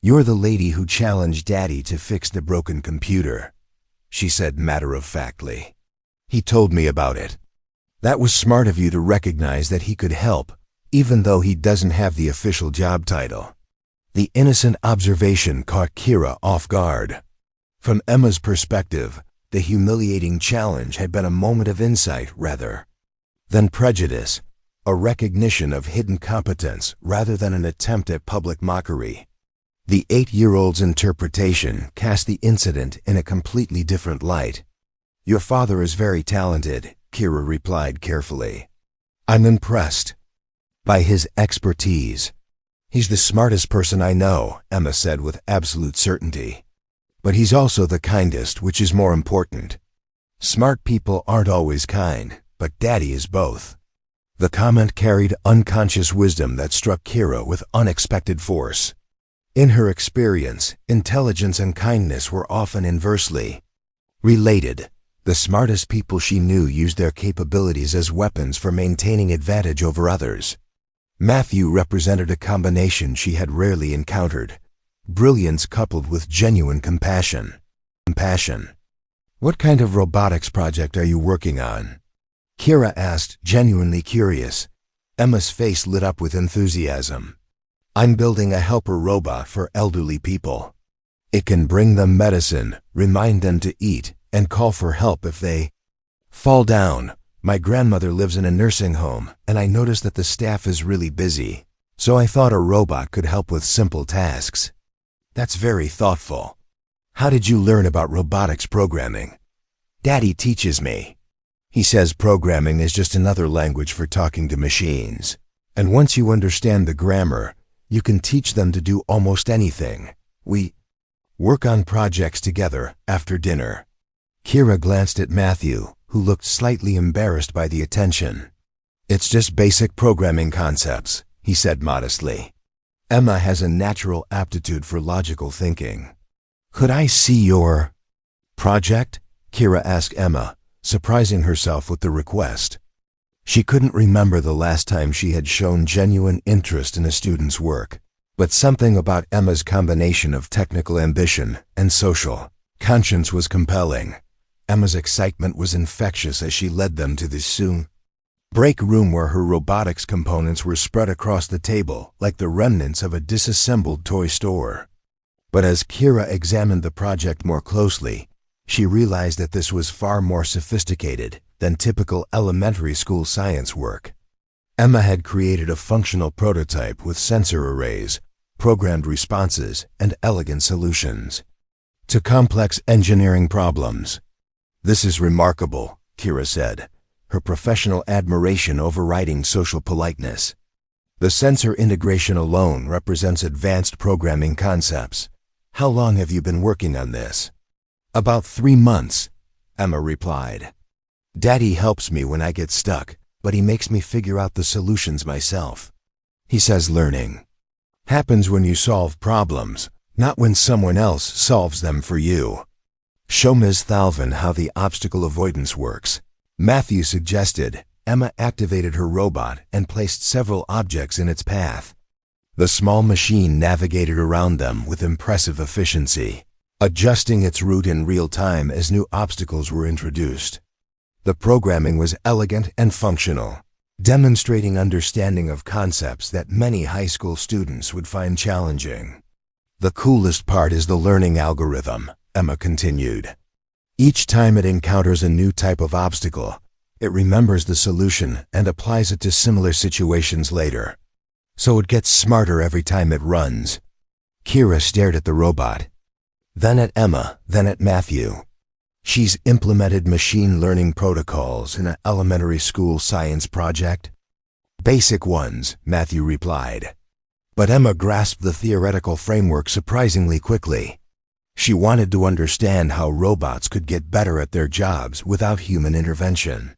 Speaker 1: "You're the lady who challenged Daddy to fix the broken computer," she said matter-of-factly. "He told me about it. That was smart of you to recognize that he could help, even though he doesn't have the official job title." The innocent observation caught Kira off guard. From Emma's perspective, the humiliating challenge had been a moment of insight rather than prejudice, a recognition of hidden competence rather than an attempt at public mockery. The 8-year-old's interpretation cast the incident in a completely different light. "Your father is very talented," Kira replied carefully. "I'm impressed by his expertise. He's the smartest person I know," Emma said with absolute certainty. "But he's also the kindest, which is more important. Smart people aren't always kind, but Daddy is both." The comment carried unconscious wisdom that struck Kira with unexpected force. In her experience, intelligence and kindness were often inversely related. The smartest people she knew used their capabilities as weapons for maintaining advantage over others. Matthew represented a combination she had rarely encountered: brilliance coupled with genuine compassion. "What kind of robotics project are you working on?" Kira asked, genuinely curious. Emma's face lit up with enthusiasm. "I'm building a helper robot for elderly people. It can bring them medicine, remind them to eat, and call for help if they fall down. My grandmother lives in a nursing home, and I noticed that the staff is really busy, so I thought a robot could help with simple tasks." "That's very thoughtful. How did you learn about robotics programming?" "Daddy teaches me. He says programming is just another language for talking to machines. And once you understand the grammar, you can teach them to do almost anything. We work on projects together after dinner." Kira glanced at Matthew, who looked slightly embarrassed by the attention. "It's just basic programming concepts," he said modestly. "Emma has a natural aptitude for logical thinking." "Could I see your project?" Kira asked Emma, surprising herself with the request. She couldn't remember the last time she had shown genuine interest in a student's work, but something about Emma's combination of technical ambition and social conscience was compelling. Emma's excitement was infectious as she led them to the break room where her robotics components were spread across the table like the remnants of a disassembled toy store. But as Kira examined the project more closely, she realized that this was far more sophisticated than typical elementary school science work. Emma had created a functional prototype with sensor arrays, programmed responses, and elegant solutions to complex engineering problems. "This is remarkable," Kira said, her professional admiration overriding social politeness. "The sensor integration alone represents advanced programming concepts. How long have you been working on this?" "About 3 months," Emma replied. "Daddy helps me when I get stuck, but he makes me figure out the solutions myself. He says learning happens when you solve problems, not when someone else solves them for you." "Show Ms. Thalvin how the obstacle avoidance works," Matthew suggested. Emma activated her robot and placed several objects in its path. The small machine navigated around them with impressive efficiency, adjusting its route in real time as new obstacles were introduced. The programming was elegant and functional, demonstrating understanding of concepts that many high school students would find challenging. "The coolest part is the learning algorithm," Emma continued. "Each time it encounters a new type of obstacle, it remembers the solution and applies it to similar situations later. So it gets smarter every time it runs." Kira stared at the robot, then at Emma, then at Matthew. "She's implemented machine learning protocols in an elementary school science project?" "Basic ones," Matthew replied. But Emma grasped the theoretical framework surprisingly quickly. She wanted to understand how robots could get better at their jobs without human intervention.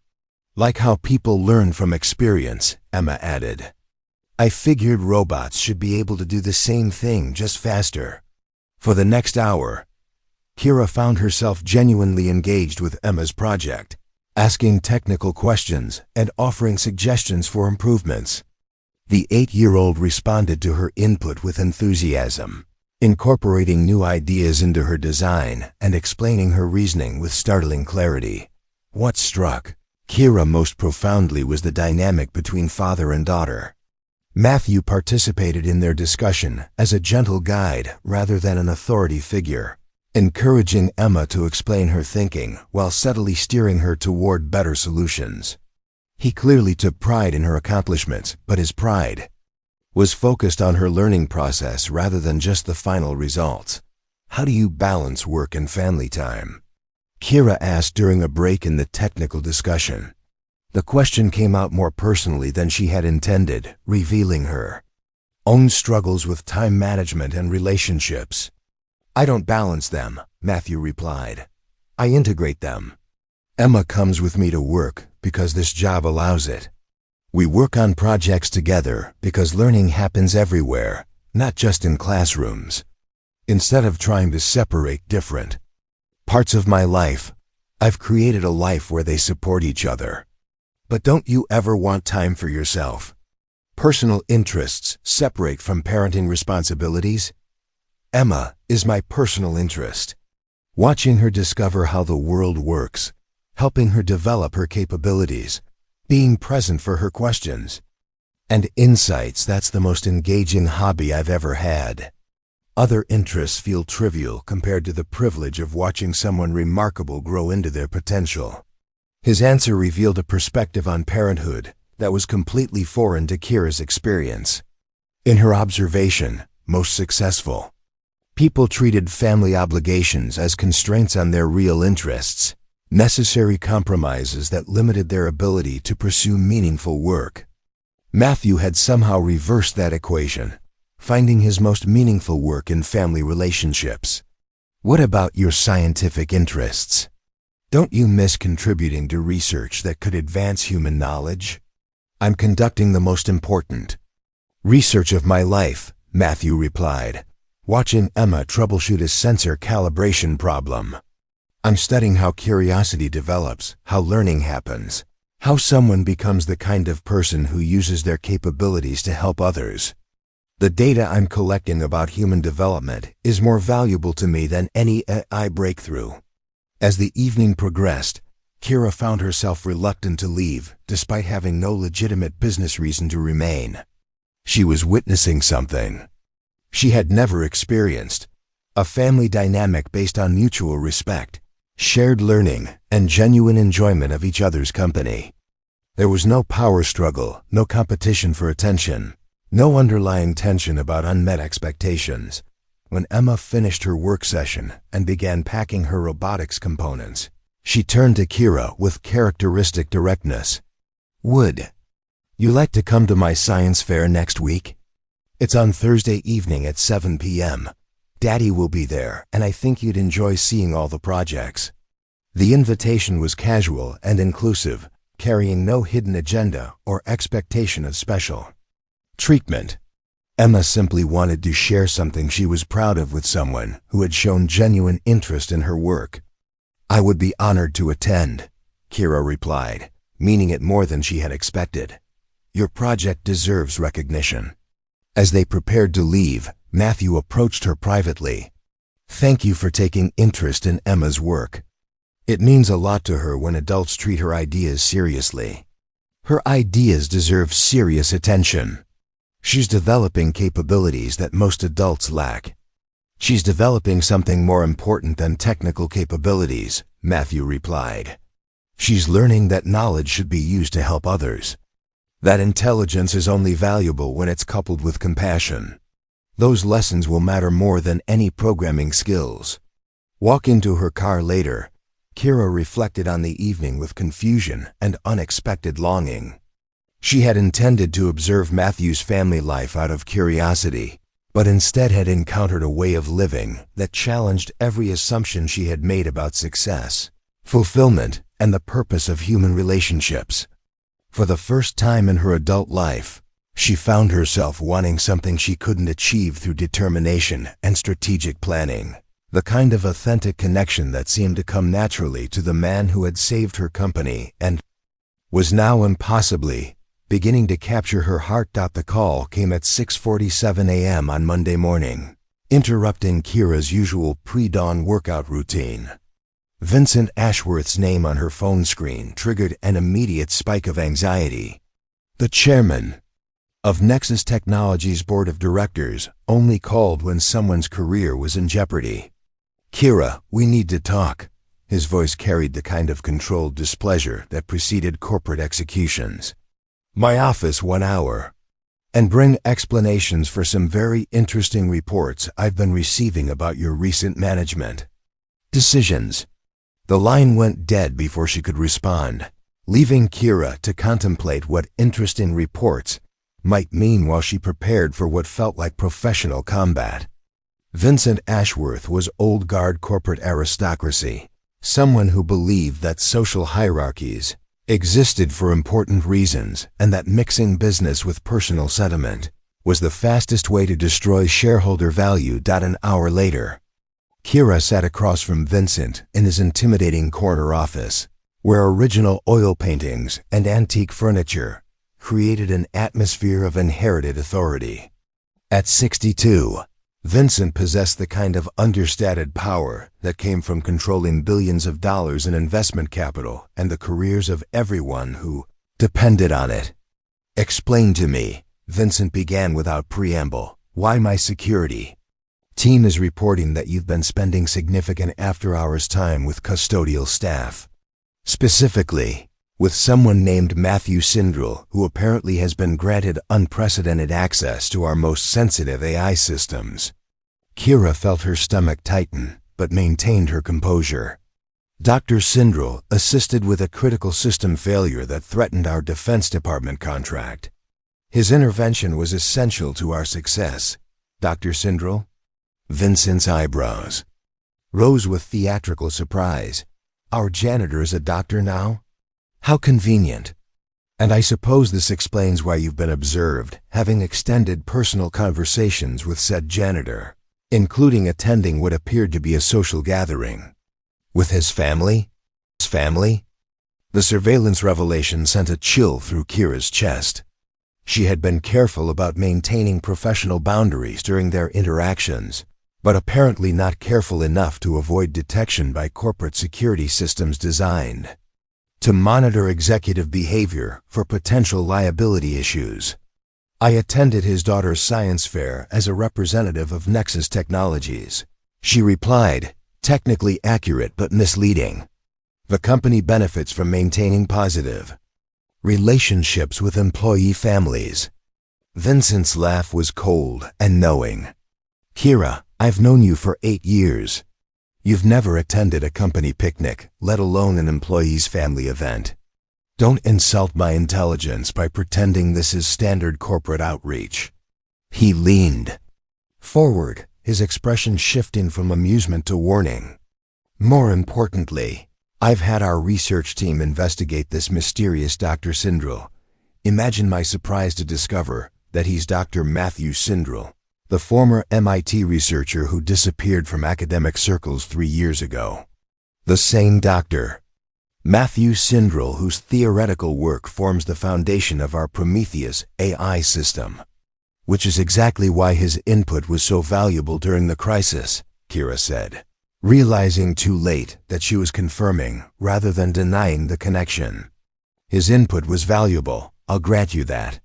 Speaker 1: "Like how people learn from experience," Emma added. "I figured robots should be able to do the same thing, just faster." For the next hour, Kira found herself genuinely engaged with Emma's project, asking technical questions and offering suggestions for improvements. The 8-year-old responded to her input with enthusiasm, incorporating new ideas into her design and explaining her reasoning with startling clarity. What struck Kira most profoundly was the dynamic between father and daughter. Matthew participated in their discussion as a gentle guide rather than an authority figure, encouraging Emma to explain her thinking while subtly steering her toward better solutions. He clearly took pride in her accomplishments, but his pride was focused on her learning process rather than just the final results. How do you balance work and family time? Kira asked during a break in the technical discussion. The question came out more personally than she had intended, revealing her own struggles with time management and relationships. I don't balance them, Matthew replied. I integrate them. Emma comes with me to work because this job allows it. We work on projects together because learning happens everywhere, not just in classrooms. Instead of trying to separate different parts of my life, I've created a life where they support each other. But don't you ever want time for yourself? Personal interests separate from parenting responsibilities? Emma is my personal interest. Watching her discover how the world works, helping her develop her capabilities, being present for her questions and insights, that's the most engaging hobby I've ever had. Other interests feel trivial compared to the privilege of watching someone remarkable grow into their potential. His answer revealed a perspective on parenthood that was completely foreign to Kira's experience. In her observation, most successful people treated family obligations as constraints on their real interests, necessary compromises that limited their ability to pursue meaningful work. Matthew had somehow reversed that equation, finding his most meaningful work in family relationships. What about your scientific interests? Don't you miss contributing to research that could advance human knowledge? I'm conducting the most important research of my life, Matthew replied, watching Emma troubleshoot a sensor calibration problem. I'm studying how curiosity develops, how learning happens, how someone becomes the kind of person who uses their capabilities to help others. The data I'm collecting about human development is more valuable to me than any AI breakthrough. As the evening progressed, Kira found herself reluctant to leave, despite having no legitimate business reason to remain. She was witnessing something she had never experienced, a family dynamic based on mutual respect, shared learning, and genuine enjoyment of each other's company. There was no power struggle, no competition for attention, no underlying tension about unmet expectations. When Emma finished her work session and began packing her robotics components, she turned to Kira with characteristic directness. Would you like to come to my science fair next week? It's on Thursday evening at 7 p.m. Daddy will be there, and I think you'd enjoy seeing all the projects. The invitation was casual and inclusive, carrying no hidden agenda or expectation of special treatment. Emma simply wanted to share something she was proud of with someone who had shown genuine interest in her work. I would be honored to attend, Kira replied, meaning it more than she had expected. Your project deserves recognition. As they prepared to leave, Matthew approached her privately. Thank you for taking interest in Emma's work. It means a lot to her when adults treat her ideas seriously. Her ideas deserve serious attention. She's developing capabilities that most adults lack. She's developing something more important than technical capabilities, Matthew replied. She's learning that knowledge should be used to help others. That intelligence is only valuable when it's coupled with compassion. Those lessons will matter more than any programming skills. Walking to her car later, Kira reflected on the evening with confusion and unexpected longing. She had intended to observe Matthew's family life out of curiosity, but instead had encountered a way of living that challenged every assumption she had made about success, fulfillment, and the purpose of human relationships. For the first time in her adult life, she found herself wanting something she couldn't achieve through determination and strategic planning, the kind of authentic connection that seemed to come naturally to the man who had saved her company and was now impossibly beginning to capture her heart. The call came at 6:47 a.m. on Monday morning. interrupting Kira's usual pre-dawn workout routine. Vincent Ashworth's name on her phone screen triggered an immediate spike of anxiety. The chairman of Nexus Technologies' board of directors only called when someone's career was in jeopardy. "Kira, we need to talk." His voice carried the kind of controlled displeasure that preceded corporate executions. "My office 1 hour. And bring explanations for some very interesting reports I've been receiving about your recent management decisions." The line went dead before she could respond, leaving Kira to contemplate what interesting reports might mean while she prepared for what felt like professional combat. Vincent Ashworth was old guard corporate aristocracy, someone who believed that social hierarchies existed for important reasons and that mixing business with personal sentiment was the fastest way to destroy shareholder value. An hour later, Kira sat across from Vincent in his intimidating corner office, where original oil paintings and antique furniture created an atmosphere of inherited authority. At 62, Vincent possessed the kind of understated power that came from controlling billions of dollars in investment capital and the careers of everyone who depended on it. "Explain to me," Vincent began without preamble, "why my security team is reporting that you've been spending significant after-hours time with custodial staff. Specifically, with someone named Matthew Sindrel, who apparently has been granted unprecedented access to our most sensitive AI systems." Kira felt her stomach tighten, but maintained her composure. "Dr. Sindrel assisted with a critical system failure that threatened our Defense Department contract. His intervention was essential to our success." "Dr. Sindrel?" Vincent's eyebrows rose with theatrical surprise. "Our janitor is a doctor now? How convenient. And I suppose this explains why you've been observed having extended personal conversations with said janitor, including attending what appeared to be a social gathering. With his family? His family?" The surveillance revelation sent a chill through Kira's chest. She had been careful about maintaining professional boundaries during their interactions, but apparently not careful enough to avoid detection by corporate security systems designed to monitor executive behavior for potential liability issues. "I attended his daughter's science fair as a representative of Nexus Technologies," she replied, technically accurate but misleading. "The company benefits from maintaining positive relationships with employee families." Vincent's laugh was cold and knowing. "Kira, I've known you for 8 years. You've never attended a company picnic, let alone an employee's family event. Don't insult my intelligence by pretending this is standard corporate outreach." He leaned forward, his expression shifting from amusement to warning. "More importantly, I've had our research team investigate this mysterious Dr. Sindrel. Imagine my surprise to discover that he's Dr. Matthew Sindrel, the former MIT researcher who disappeared from academic circles 3 years ago. The same Dr. Matthew Sindrel whose theoretical work forms the foundation of our Prometheus AI system. Which is exactly why his input was so valuable during the crisis," Kira said, realizing too late that she was confirming rather than denying the connection. "His input was valuable, I'll grant you that.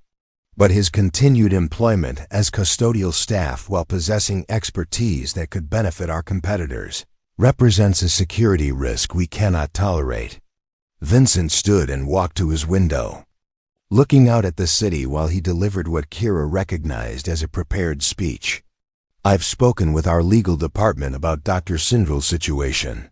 Speaker 1: But his continued employment as custodial staff while possessing expertise that could benefit our competitors represents a security risk we cannot tolerate." Vincent stood and walked to his window, looking out at the city while he delivered what Kira recognized as a prepared speech. "I've spoken with our legal department about Dr. Sindrel's situation.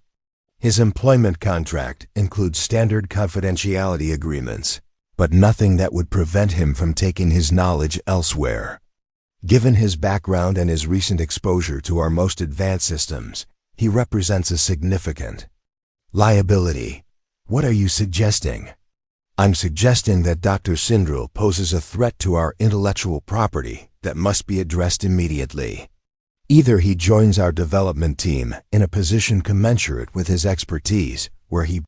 Speaker 1: His employment contract includes standard confidentiality agreements, but nothing that would prevent him from taking his knowledge elsewhere. Given his background and his recent exposure to our most advanced systems, he represents a significant liability." "What are you suggesting?" "I'm suggesting that Dr. Sindrel poses a threat to our intellectual property that must be addressed immediately. Either he joins our development team in a position commensurate with his expertise, where he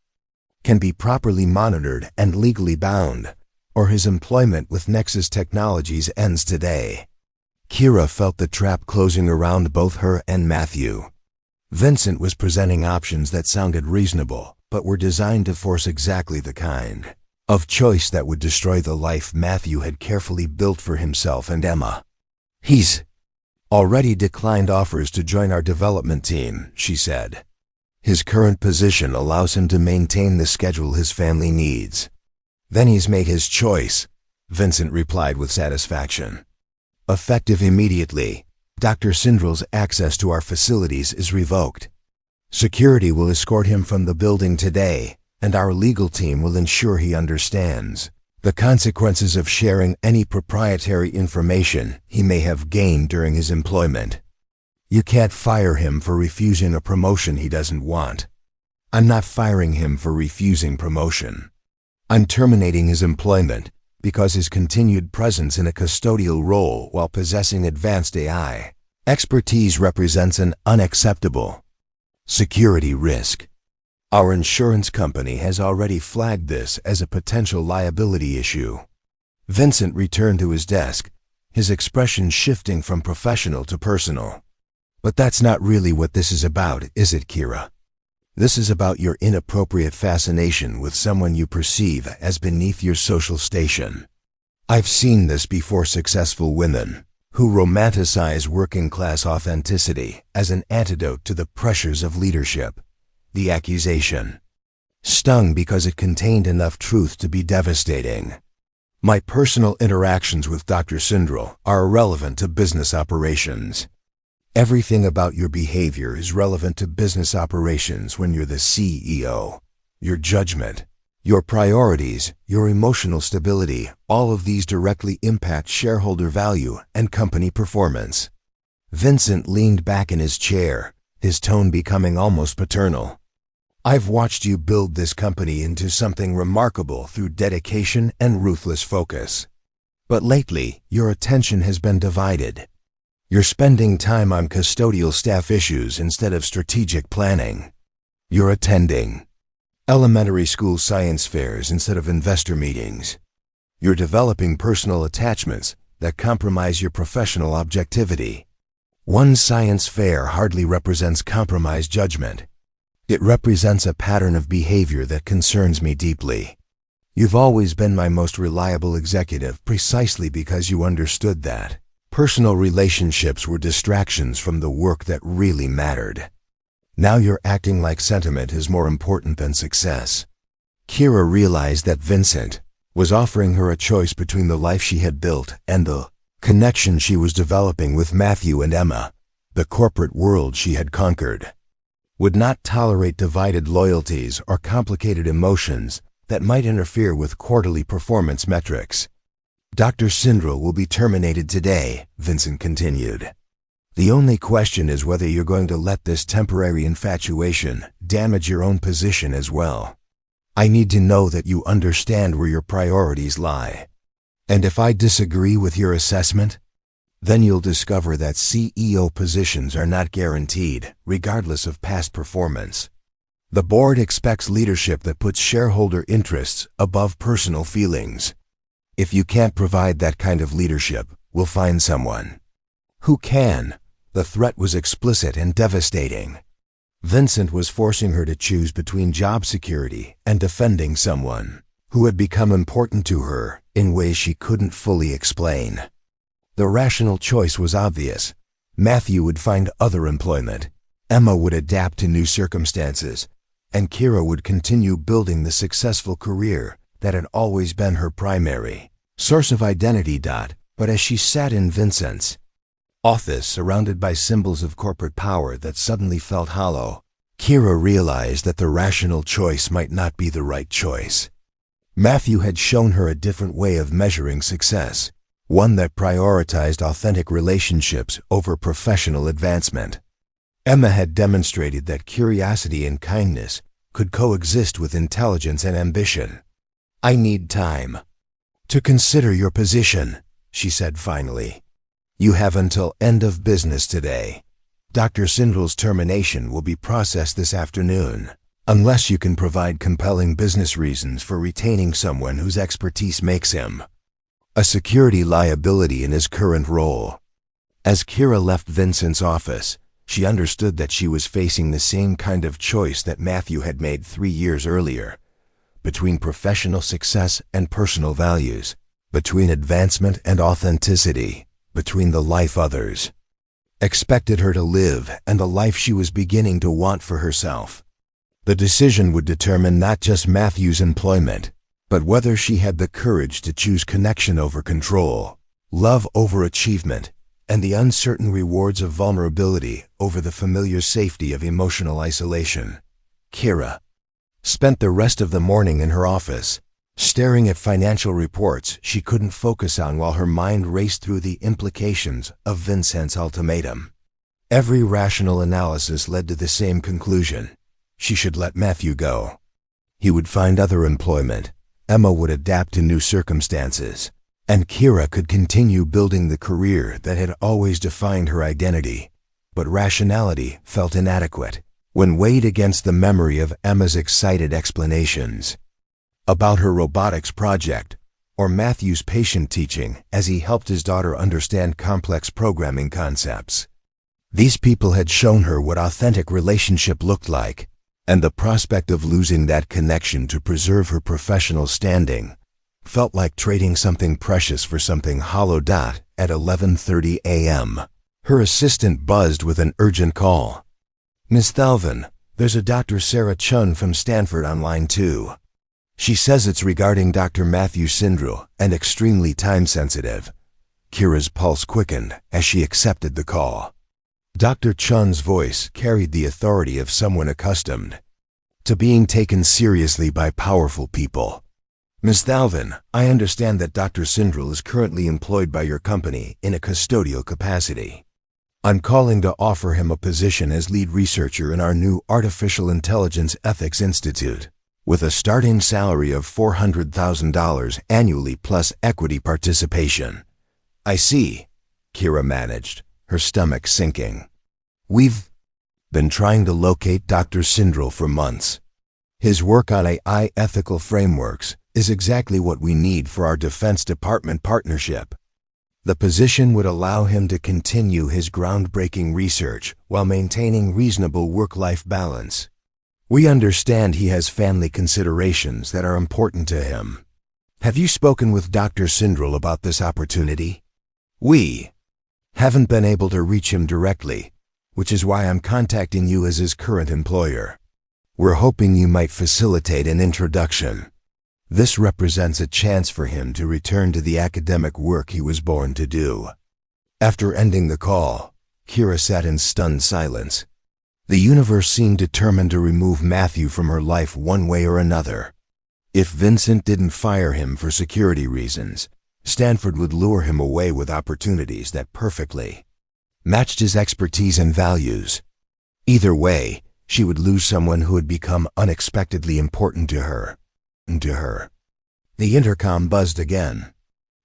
Speaker 1: can be properly monitored and legally bound, or his employment with Nexus Technologies ends today." Kira felt the trap closing around both her and Matthew. Vincent was presenting options that sounded reasonable, but were designed to force exactly the kind of choice that would destroy the life Matthew had carefully built for himself and Emma. "He's already declined offers to join our development team," she said. "His current position allows him to maintain the schedule his family needs." "Then he's made his choice," Vincent replied with satisfaction. "Effective immediately, Dr. Sindrill's access to our facilities is revoked. Security will escort him from the building today, and our legal team will ensure he understands the consequences of sharing any proprietary information he may have gained during his employment. You can't fire him for refusing a promotion he doesn't want." "I'm not firing him for refusing promotion. I'm terminating his employment because his continued presence in a custodial role while possessing advanced AI expertise represents an unacceptable security risk. Our insurance company has already flagged this as a potential liability issue." Vincent returned to his desk, his expression shifting from professional to personal. "But that's not really what this is about, is it, Kira? This is about your inappropriate fascination with someone you perceive as beneath your social station. I've seen this before: successful women who romanticize working-class authenticity as an antidote to the pressures of leadership." The accusation stung because it contained enough truth to be devastating. "My personal interactions with Dr. Sindrill are irrelevant to business operations. Everything about your behavior is relevant to business operations when you're the CEO. Your judgment, your priorities, your emotional stability, all of these directly impact shareholder value and company performance." Vincent leaned back in his chair, his tone becoming almost paternal. "I've watched you build this company into something remarkable through dedication and ruthless focus. But lately, your attention has been divided. You're spending time on custodial staff issues instead of strategic planning. You're attending elementary school science fairs instead of investor meetings. You're developing personal attachments that compromise your professional objectivity. One science fair hardly represents compromised judgment. It represents a pattern of behavior that concerns me deeply. You've always been my most reliable executive precisely because you understood that personal relationships were distractions from the work that really mattered. Now you're acting like sentiment is more important than success." Kira realized that Vincent was offering her a choice between the life she had built and the connection she was developing with Matthew and Emma. The corporate world she had conquered would not tolerate divided loyalties or complicated emotions that might interfere with quarterly performance metrics. "Dr. Sindrill will be terminated today," Vincent continued. "The only question is whether you're going to let this temporary infatuation damage your own position as well. I need to know that you understand where your priorities lie. And if I disagree with your assessment, then you'll discover that CEO positions are not guaranteed, regardless of past performance. The board expects leadership that puts shareholder interests above personal feelings. If you can't provide that kind of leadership, we'll find someone who can." The threat was explicit and devastating. Vincent was forcing her to choose between job security and defending someone who had become important to her in ways she couldn't fully explain. The rational choice was obvious. Matthew would find other employment, Emma would adapt to new circumstances, and Kira would continue building the successful career that had always been her primary source of identity. But as she sat in Vincent's office surrounded by symbols of corporate power that suddenly felt hollow, Kira realized that the rational choice might not be the right choice. Matthew had shown her a different way of measuring success, one that prioritized authentic relationships over professional advancement. Emma had demonstrated that curiosity and kindness could coexist with intelligence and ambition. "I need time to consider your position," she said finally. "You have until end of business today. Dr. Sindrill's termination will be processed this afternoon, unless you can provide compelling business reasons for retaining someone whose expertise makes him a security liability in his current role." As Kira left Vincent's office, she understood that she was facing the same kind of choice that Matthew had made 3 years earlier, between professional success and personal values, between advancement and authenticity, between the life others expected her to live and the life she was beginning to want for herself. The decision would determine not just Matthew's employment, but whether she had the courage to choose connection over control, love over achievement, and the uncertain rewards of vulnerability over the familiar safety of emotional isolation. Kira spent the rest of the morning in her office, staring at financial reports she couldn't focus on while her mind raced through the implications of Vincent's ultimatum. Every rational analysis led to the same conclusion. She should let Matthew go. He would find other employment, Emma would adapt to new circumstances, and Kira could continue building the career that had always defined her identity. But rationality felt inadequate when weighed against the memory of Emma's excited explanations about her robotics project, or Matthew's patient teaching as he helped his daughter understand complex programming concepts. These people had shown her what authentic relationship looked like, and the prospect of losing that connection to preserve her professional standing felt like trading something precious for something hollow. At 11:30 a.m., her assistant buzzed with an urgent call. "Miss Thalvin, there's a Dr. Sarah Chun from Stanford on line 2. She says it's regarding Dr. Matthew Sindrel and extremely time-sensitive." Kira's pulse quickened as she accepted the call. Dr. Chun's voice carried the authority of someone accustomed to being taken seriously by powerful people. "Ms. Thalvin, I understand that Dr. Sindrel is currently employed by your company in a custodial capacity. I'm calling to offer him a position as lead researcher in our new Artificial Intelligence Ethics Institute, with a starting salary of $400,000 annually plus equity participation." "I see," Kira managed, her stomach sinking. "We've been trying to locate Dr. Sindrel for months. His work on AI ethical frameworks is exactly what we need for our Defense Department partnership. The position would allow him to continue his groundbreaking research while maintaining reasonable work-life balance. We understand he has family considerations that are important to him. Have you spoken with Dr. Sindrel about this opportunity?" "We haven't been able to reach him directly, which is why I'm contacting you as his current employer. We're hoping you might facilitate an introduction. This represents a chance for him to return to the academic work he was born to do." After ending the call, Kira sat in stunned silence. The universe seemed determined to remove Matthew from her life one way or another. If Vincent didn't fire him for security reasons, Stanford would lure him away with opportunities that perfectly matched his expertise and values. Either way, she would lose someone who had become unexpectedly important to her. The intercom buzzed again.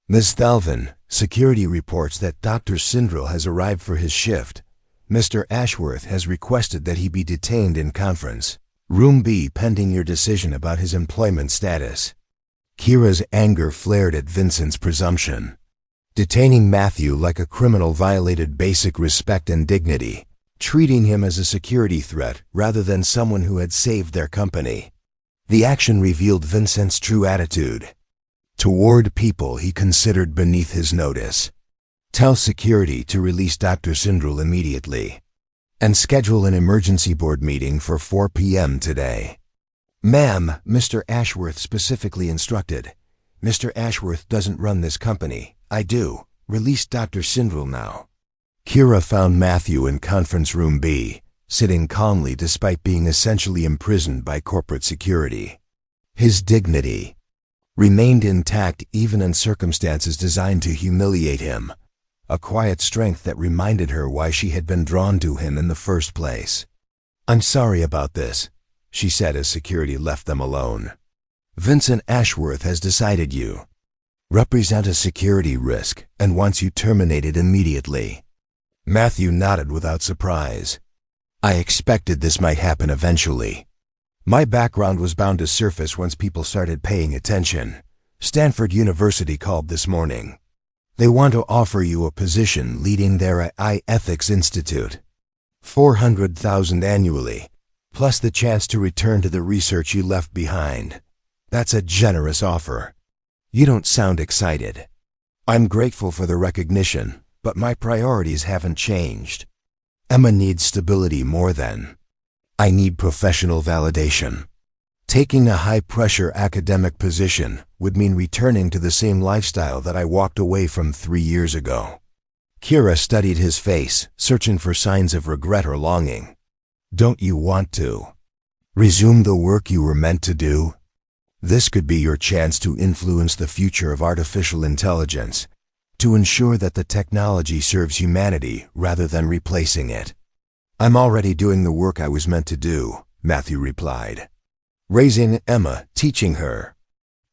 Speaker 1: "Ms. Thalvin, security reports that Dr. Sindrel has arrived for his shift. Mr. Ashworth has requested that he be detained in conference room B pending your decision about his employment status." Kira's anger flared at Vincent's presumption. Detaining Matthew like a criminal violated basic respect and dignity, treating him as a security threat rather than someone who had saved their company. The action revealed Vincent's true attitude toward people he considered beneath his notice. "Tell security to release Dr. Sindrel immediately, and schedule an emergency board meeting for 4 p.m. today." "Ma'am," Mr. Ashworth specifically instructed. "Mr. Ashworth doesn't run this company. I do. Release Dr. Sindrel now." Kira found Matthew in conference room B, sitting calmly despite being essentially imprisoned by corporate security. His dignity remained intact even in circumstances designed to humiliate him, a quiet strength that reminded her why she had been drawn to him in the first place. "I'm sorry about this," she said as security left them alone. "Vincent Ashworth has decided you represent a security risk and wants you terminated immediately." Matthew nodded without surprise. "I expected this might happen eventually. My background was bound to surface once people started paying attention. Stanford University called this morning. They want to offer you a position leading their AI Ethics Institute. 400,000 annually, plus the chance to return to the research you left behind. That's a generous offer. You don't sound excited. I'm grateful for the recognition, but my priorities haven't changed. Emma needs stability more than I need professional validation. Taking a high-pressure academic position would mean returning to the same lifestyle that I walked away from 3 years ago. Kira studied his face, searching for signs of regret or longing. Don't you want to resume the work you were meant to do? This could be your chance to influence the future of artificial intelligence, to ensure that the technology serves humanity rather than replacing it. I'm already doing the work I was meant to do, Matthew replied. Raising Emma, teaching her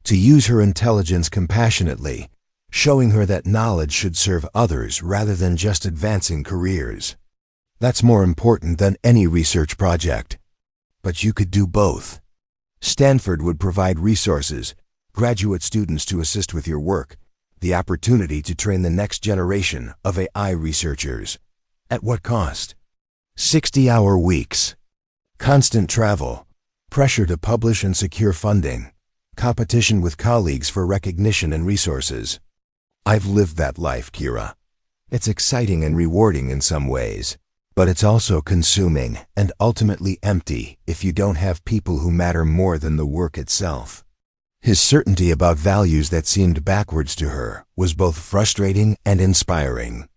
Speaker 1: to use her intelligence compassionately, showing her that knowledge should serve others rather than just advancing careers. That's more important than any research project. But you could do both. Stanford would provide resources, graduate students to assist with your work, the opportunity to train the next generation of AI researchers. At what cost? 60-hour weeks. Constant travel. Pressure to publish and secure funding. Competition with colleagues for recognition and resources. I've lived that life, Kira. It's exciting and rewarding in some ways, but it's also consuming and ultimately empty if you don't have people who matter more than the work itself. His certainty about values that seemed backwards to her was both frustrating and inspiring.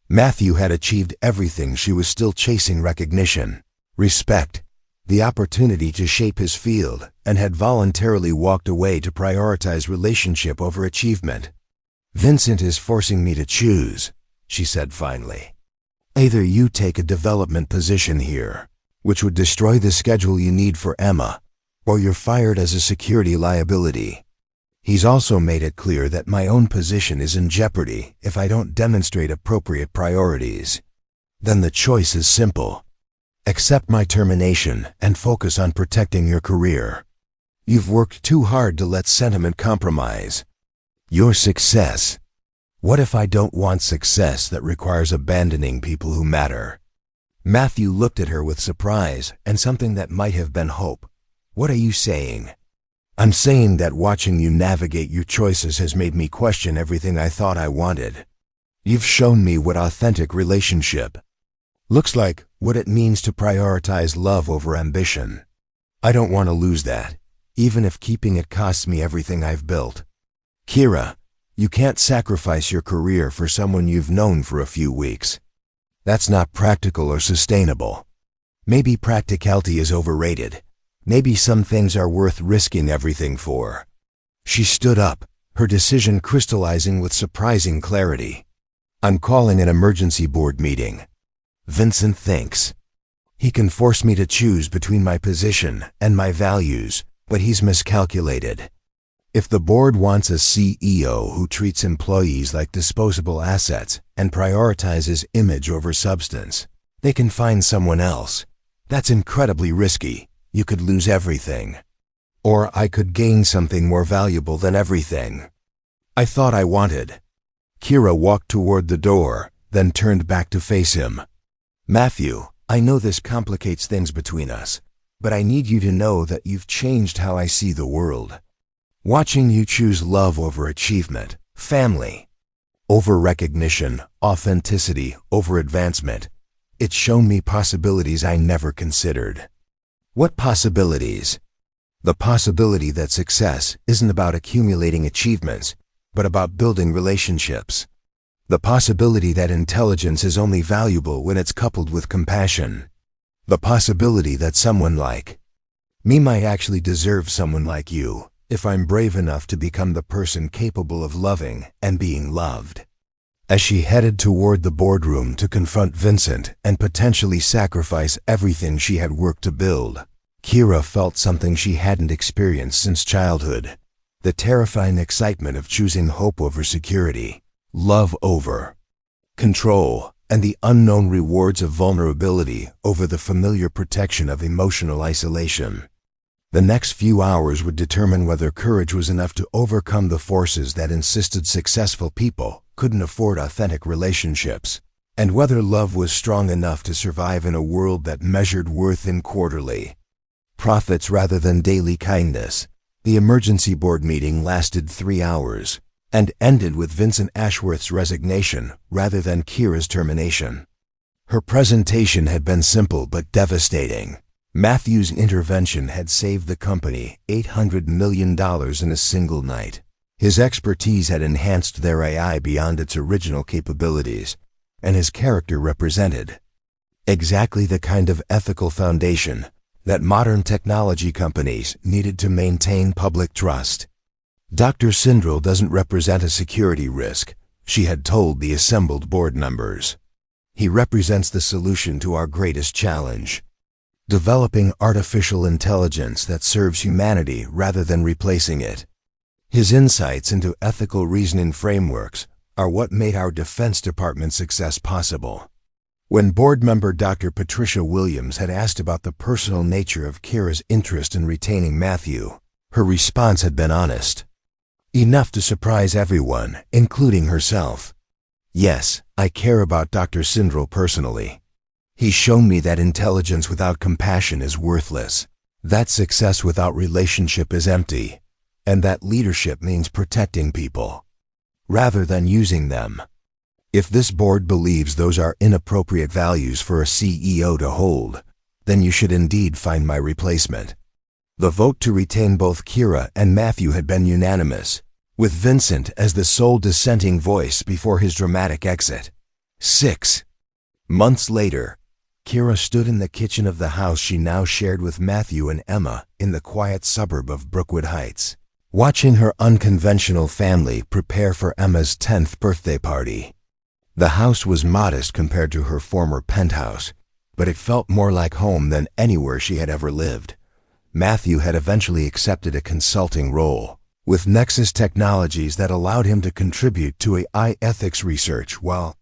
Speaker 1: Matthew had achieved everything she was still chasing: recognition, respect, the opportunity to shape his field, and had voluntarily walked away to prioritize relationship over achievement. Vincent is forcing me to choose, she said finally. Either you take a development position here, which would destroy the schedule you need for Emma, or you're fired as a security liability. He's also made it clear that my own position is in jeopardy if I don't demonstrate appropriate priorities. Then the choice is simple. Accept my termination and focus on protecting your career. You've worked too hard to let sentiment compromise your success. What if I don't want success that requires abandoning people who matter? Matthew looked at her with surprise and something that might have been hope. What are you saying? I'm saying that watching you navigate your choices has made me question everything I thought I wanted. You've shown me what authentic relationship looks like, what it means to prioritize love over ambition. I don't want to lose that, even if keeping it costs me everything I've built. Kira, you can't sacrifice your career for someone you've known for a few weeks. That's not practical or sustainable. Maybe practicality is overrated. Maybe some things are worth risking everything for. She stood up, her decision crystallizing with surprising clarity. I'm calling an emergency board meeting. Vincent thinks he can force me to choose between my position and my values, but he's miscalculated. If the board wants a CEO who treats employees like disposable assets and prioritizes image over substance, they can find someone else. That's incredibly risky. You could lose everything. Or I could gain something more valuable than everything. I thought I wanted. Kira walked toward the door, then turned back to face him. Matthew, I know this complicates things between us, but I need you to know that you've changed how I see the world. Watching you choose love over achievement, family over recognition, authenticity over advancement, it's shown me possibilities I never considered. What possibilities? The possibility that success isn't about accumulating achievements, but about building relationships. The possibility that intelligence is only valuable when it's coupled with compassion. The possibility that someone like me might actually deserve someone like you, if I'm brave enough to become the person capable of loving and being loved. As she headed toward the boardroom to confront Vincent and potentially sacrifice everything she had worked to build, Kira felt something she hadn't experienced since childhood. The terrifying excitement of choosing hope over security, love over control, and the unknown rewards of vulnerability over the familiar protection of emotional isolation. The next few hours would determine whether courage was enough to overcome the forces that insisted successful people couldn't afford authentic relationships, and whether love was strong enough to survive in a world that measured worth in quarterly profits rather than daily kindness. The emergency board meeting lasted 3 hours and ended with Vincent Ashworth's resignation rather than Kira's termination. Her presentation had been simple but devastating. Matthew's intervention had saved the company $800 million in a single night. His expertise had enhanced their AI beyond its original capabilities, and his character represented exactly the kind of ethical foundation that modern technology companies needed to maintain public trust. Dr. Sindrel doesn't represent a security risk, she had told the assembled board members. He represents the solution to our greatest challenge: developing artificial intelligence that serves humanity rather than replacing it. His insights into ethical reasoning frameworks are what made our Defense Department's success possible. When board member Dr. Patricia Williams had asked about the personal nature of Kira's interest in retaining Matthew, her response had been honest, enough to surprise everyone, including herself. "Yes, I care about Dr. Sindrel personally. He's shown me that intelligence without compassion is worthless, that success without relationship is empty, and that leadership means protecting people rather than using them. If this board believes those are inappropriate values for a CEO to hold, then you should indeed find my replacement." The vote to retain both Kira and Matthew had been unanimous, with Vincent as the sole dissenting voice before his dramatic exit. 6 months later, Kira stood in the kitchen of the house she now shared with Matthew and Emma in the quiet suburb of Brookwood Heights, watching her unconventional family prepare for Emma's 10th birthday party. The house was modest compared to her former penthouse, but it felt more like home than anywhere she had ever lived. Matthew had eventually accepted a consulting role with Nexus Technologies that allowed him to contribute to AI ethics research while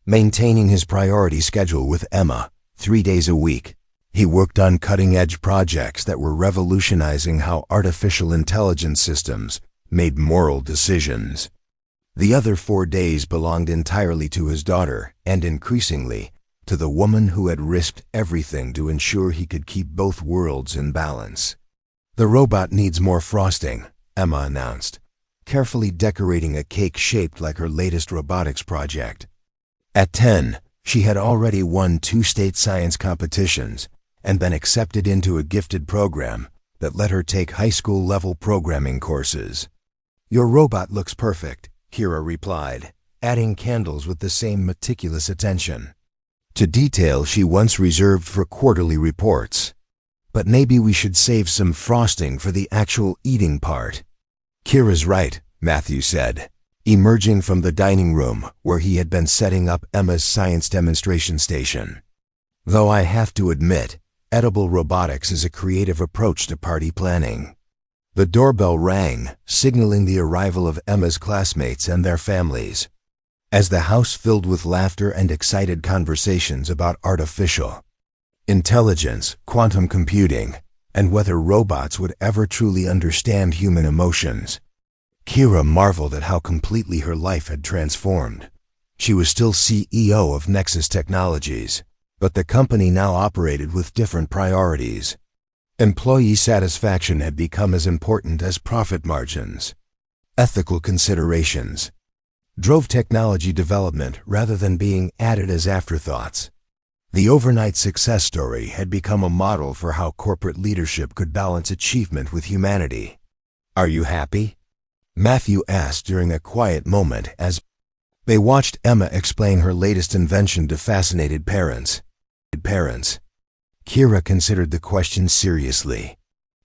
Speaker 1: maintaining his priority schedule with Emma, 3 days a week. He worked on cutting-edge projects that were revolutionizing how artificial intelligence systems made moral decisions. The other 4 days belonged entirely to his daughter and, increasingly, to the woman who had risked everything to ensure he could keep both worlds in balance. "The robot needs more frosting," Emma announced, carefully decorating a cake shaped like her latest robotics project. At 10, she had already won 2 state science competitions and been accepted into a gifted program that let her take high school-level programming courses. "Your robot looks perfect," Kira replied, adding candles with the same meticulous attention to detail she once reserved for quarterly reports. "But maybe we should save some frosting for the actual eating part." "Kira's right," Matthew said, emerging from the dining room where he had been setting up Emma's science demonstration station. "Though I have to admit, edible robotics is a creative approach to party planning." The doorbell rang, signaling the arrival of Emma's classmates and their families. As the house filled with laughter and excited conversations about artificial intelligence, quantum computing, and whether robots would ever truly understand human emotions, Kira marveled at how completely her life had transformed. She was still CEO of Nexus Technologies, but the company now operated with different priorities. Employee satisfaction had become as important as profit margins. Ethical considerations drove technology development rather than being added as afterthoughts. The overnight success story had become a model for how corporate leadership could balance achievement with humanity. "Are you happy?" Matthew asked during a quiet moment as they watched Emma explain her latest invention to fascinated parents. Kira considered the question seriously.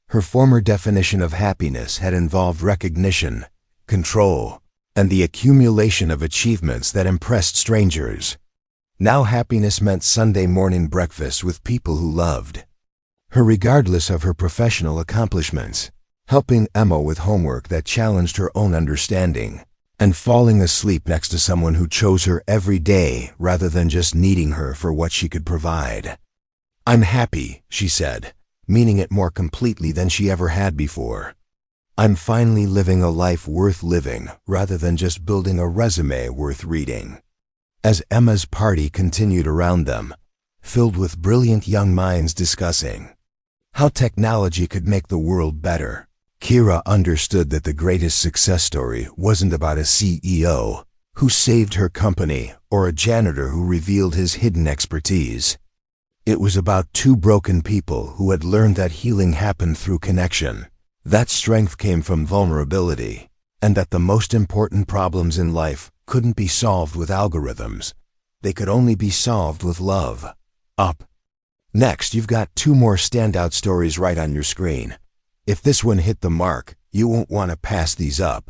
Speaker 1: Her former definition of happiness had involved recognition, control, and the accumulation of achievements that impressed strangers. Now happiness meant Sunday morning breakfast with people who loved her regardless of her professional accomplishments, helping Emma with homework that challenged her own understanding, and falling asleep next to someone who chose her every day rather than just needing her for what she could provide. "I'm happy," she said, meaning it more completely than she ever had before. I'm finally living a life worth living rather than just building a resume worth reading. As Emma's party continued around them, filled with brilliant young minds discussing how technology could make the world better, Kira understood that the greatest success story wasn't about a CEO who saved her company or a janitor who revealed his hidden expertise. It was about two broken people who had learned that healing happened through connection, that strength came from vulnerability, and that the most important problems in life couldn't be solved with algorithms. They could only be solved with love. Up. Next, you've got two more standout stories right on your screen. If this one hit the mark, you won't want to pass these up.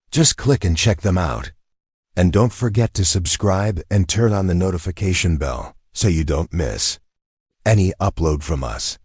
Speaker 1: Just click and check them out. And don't forget to subscribe and turn on the notification bell so you don't miss any upload from us.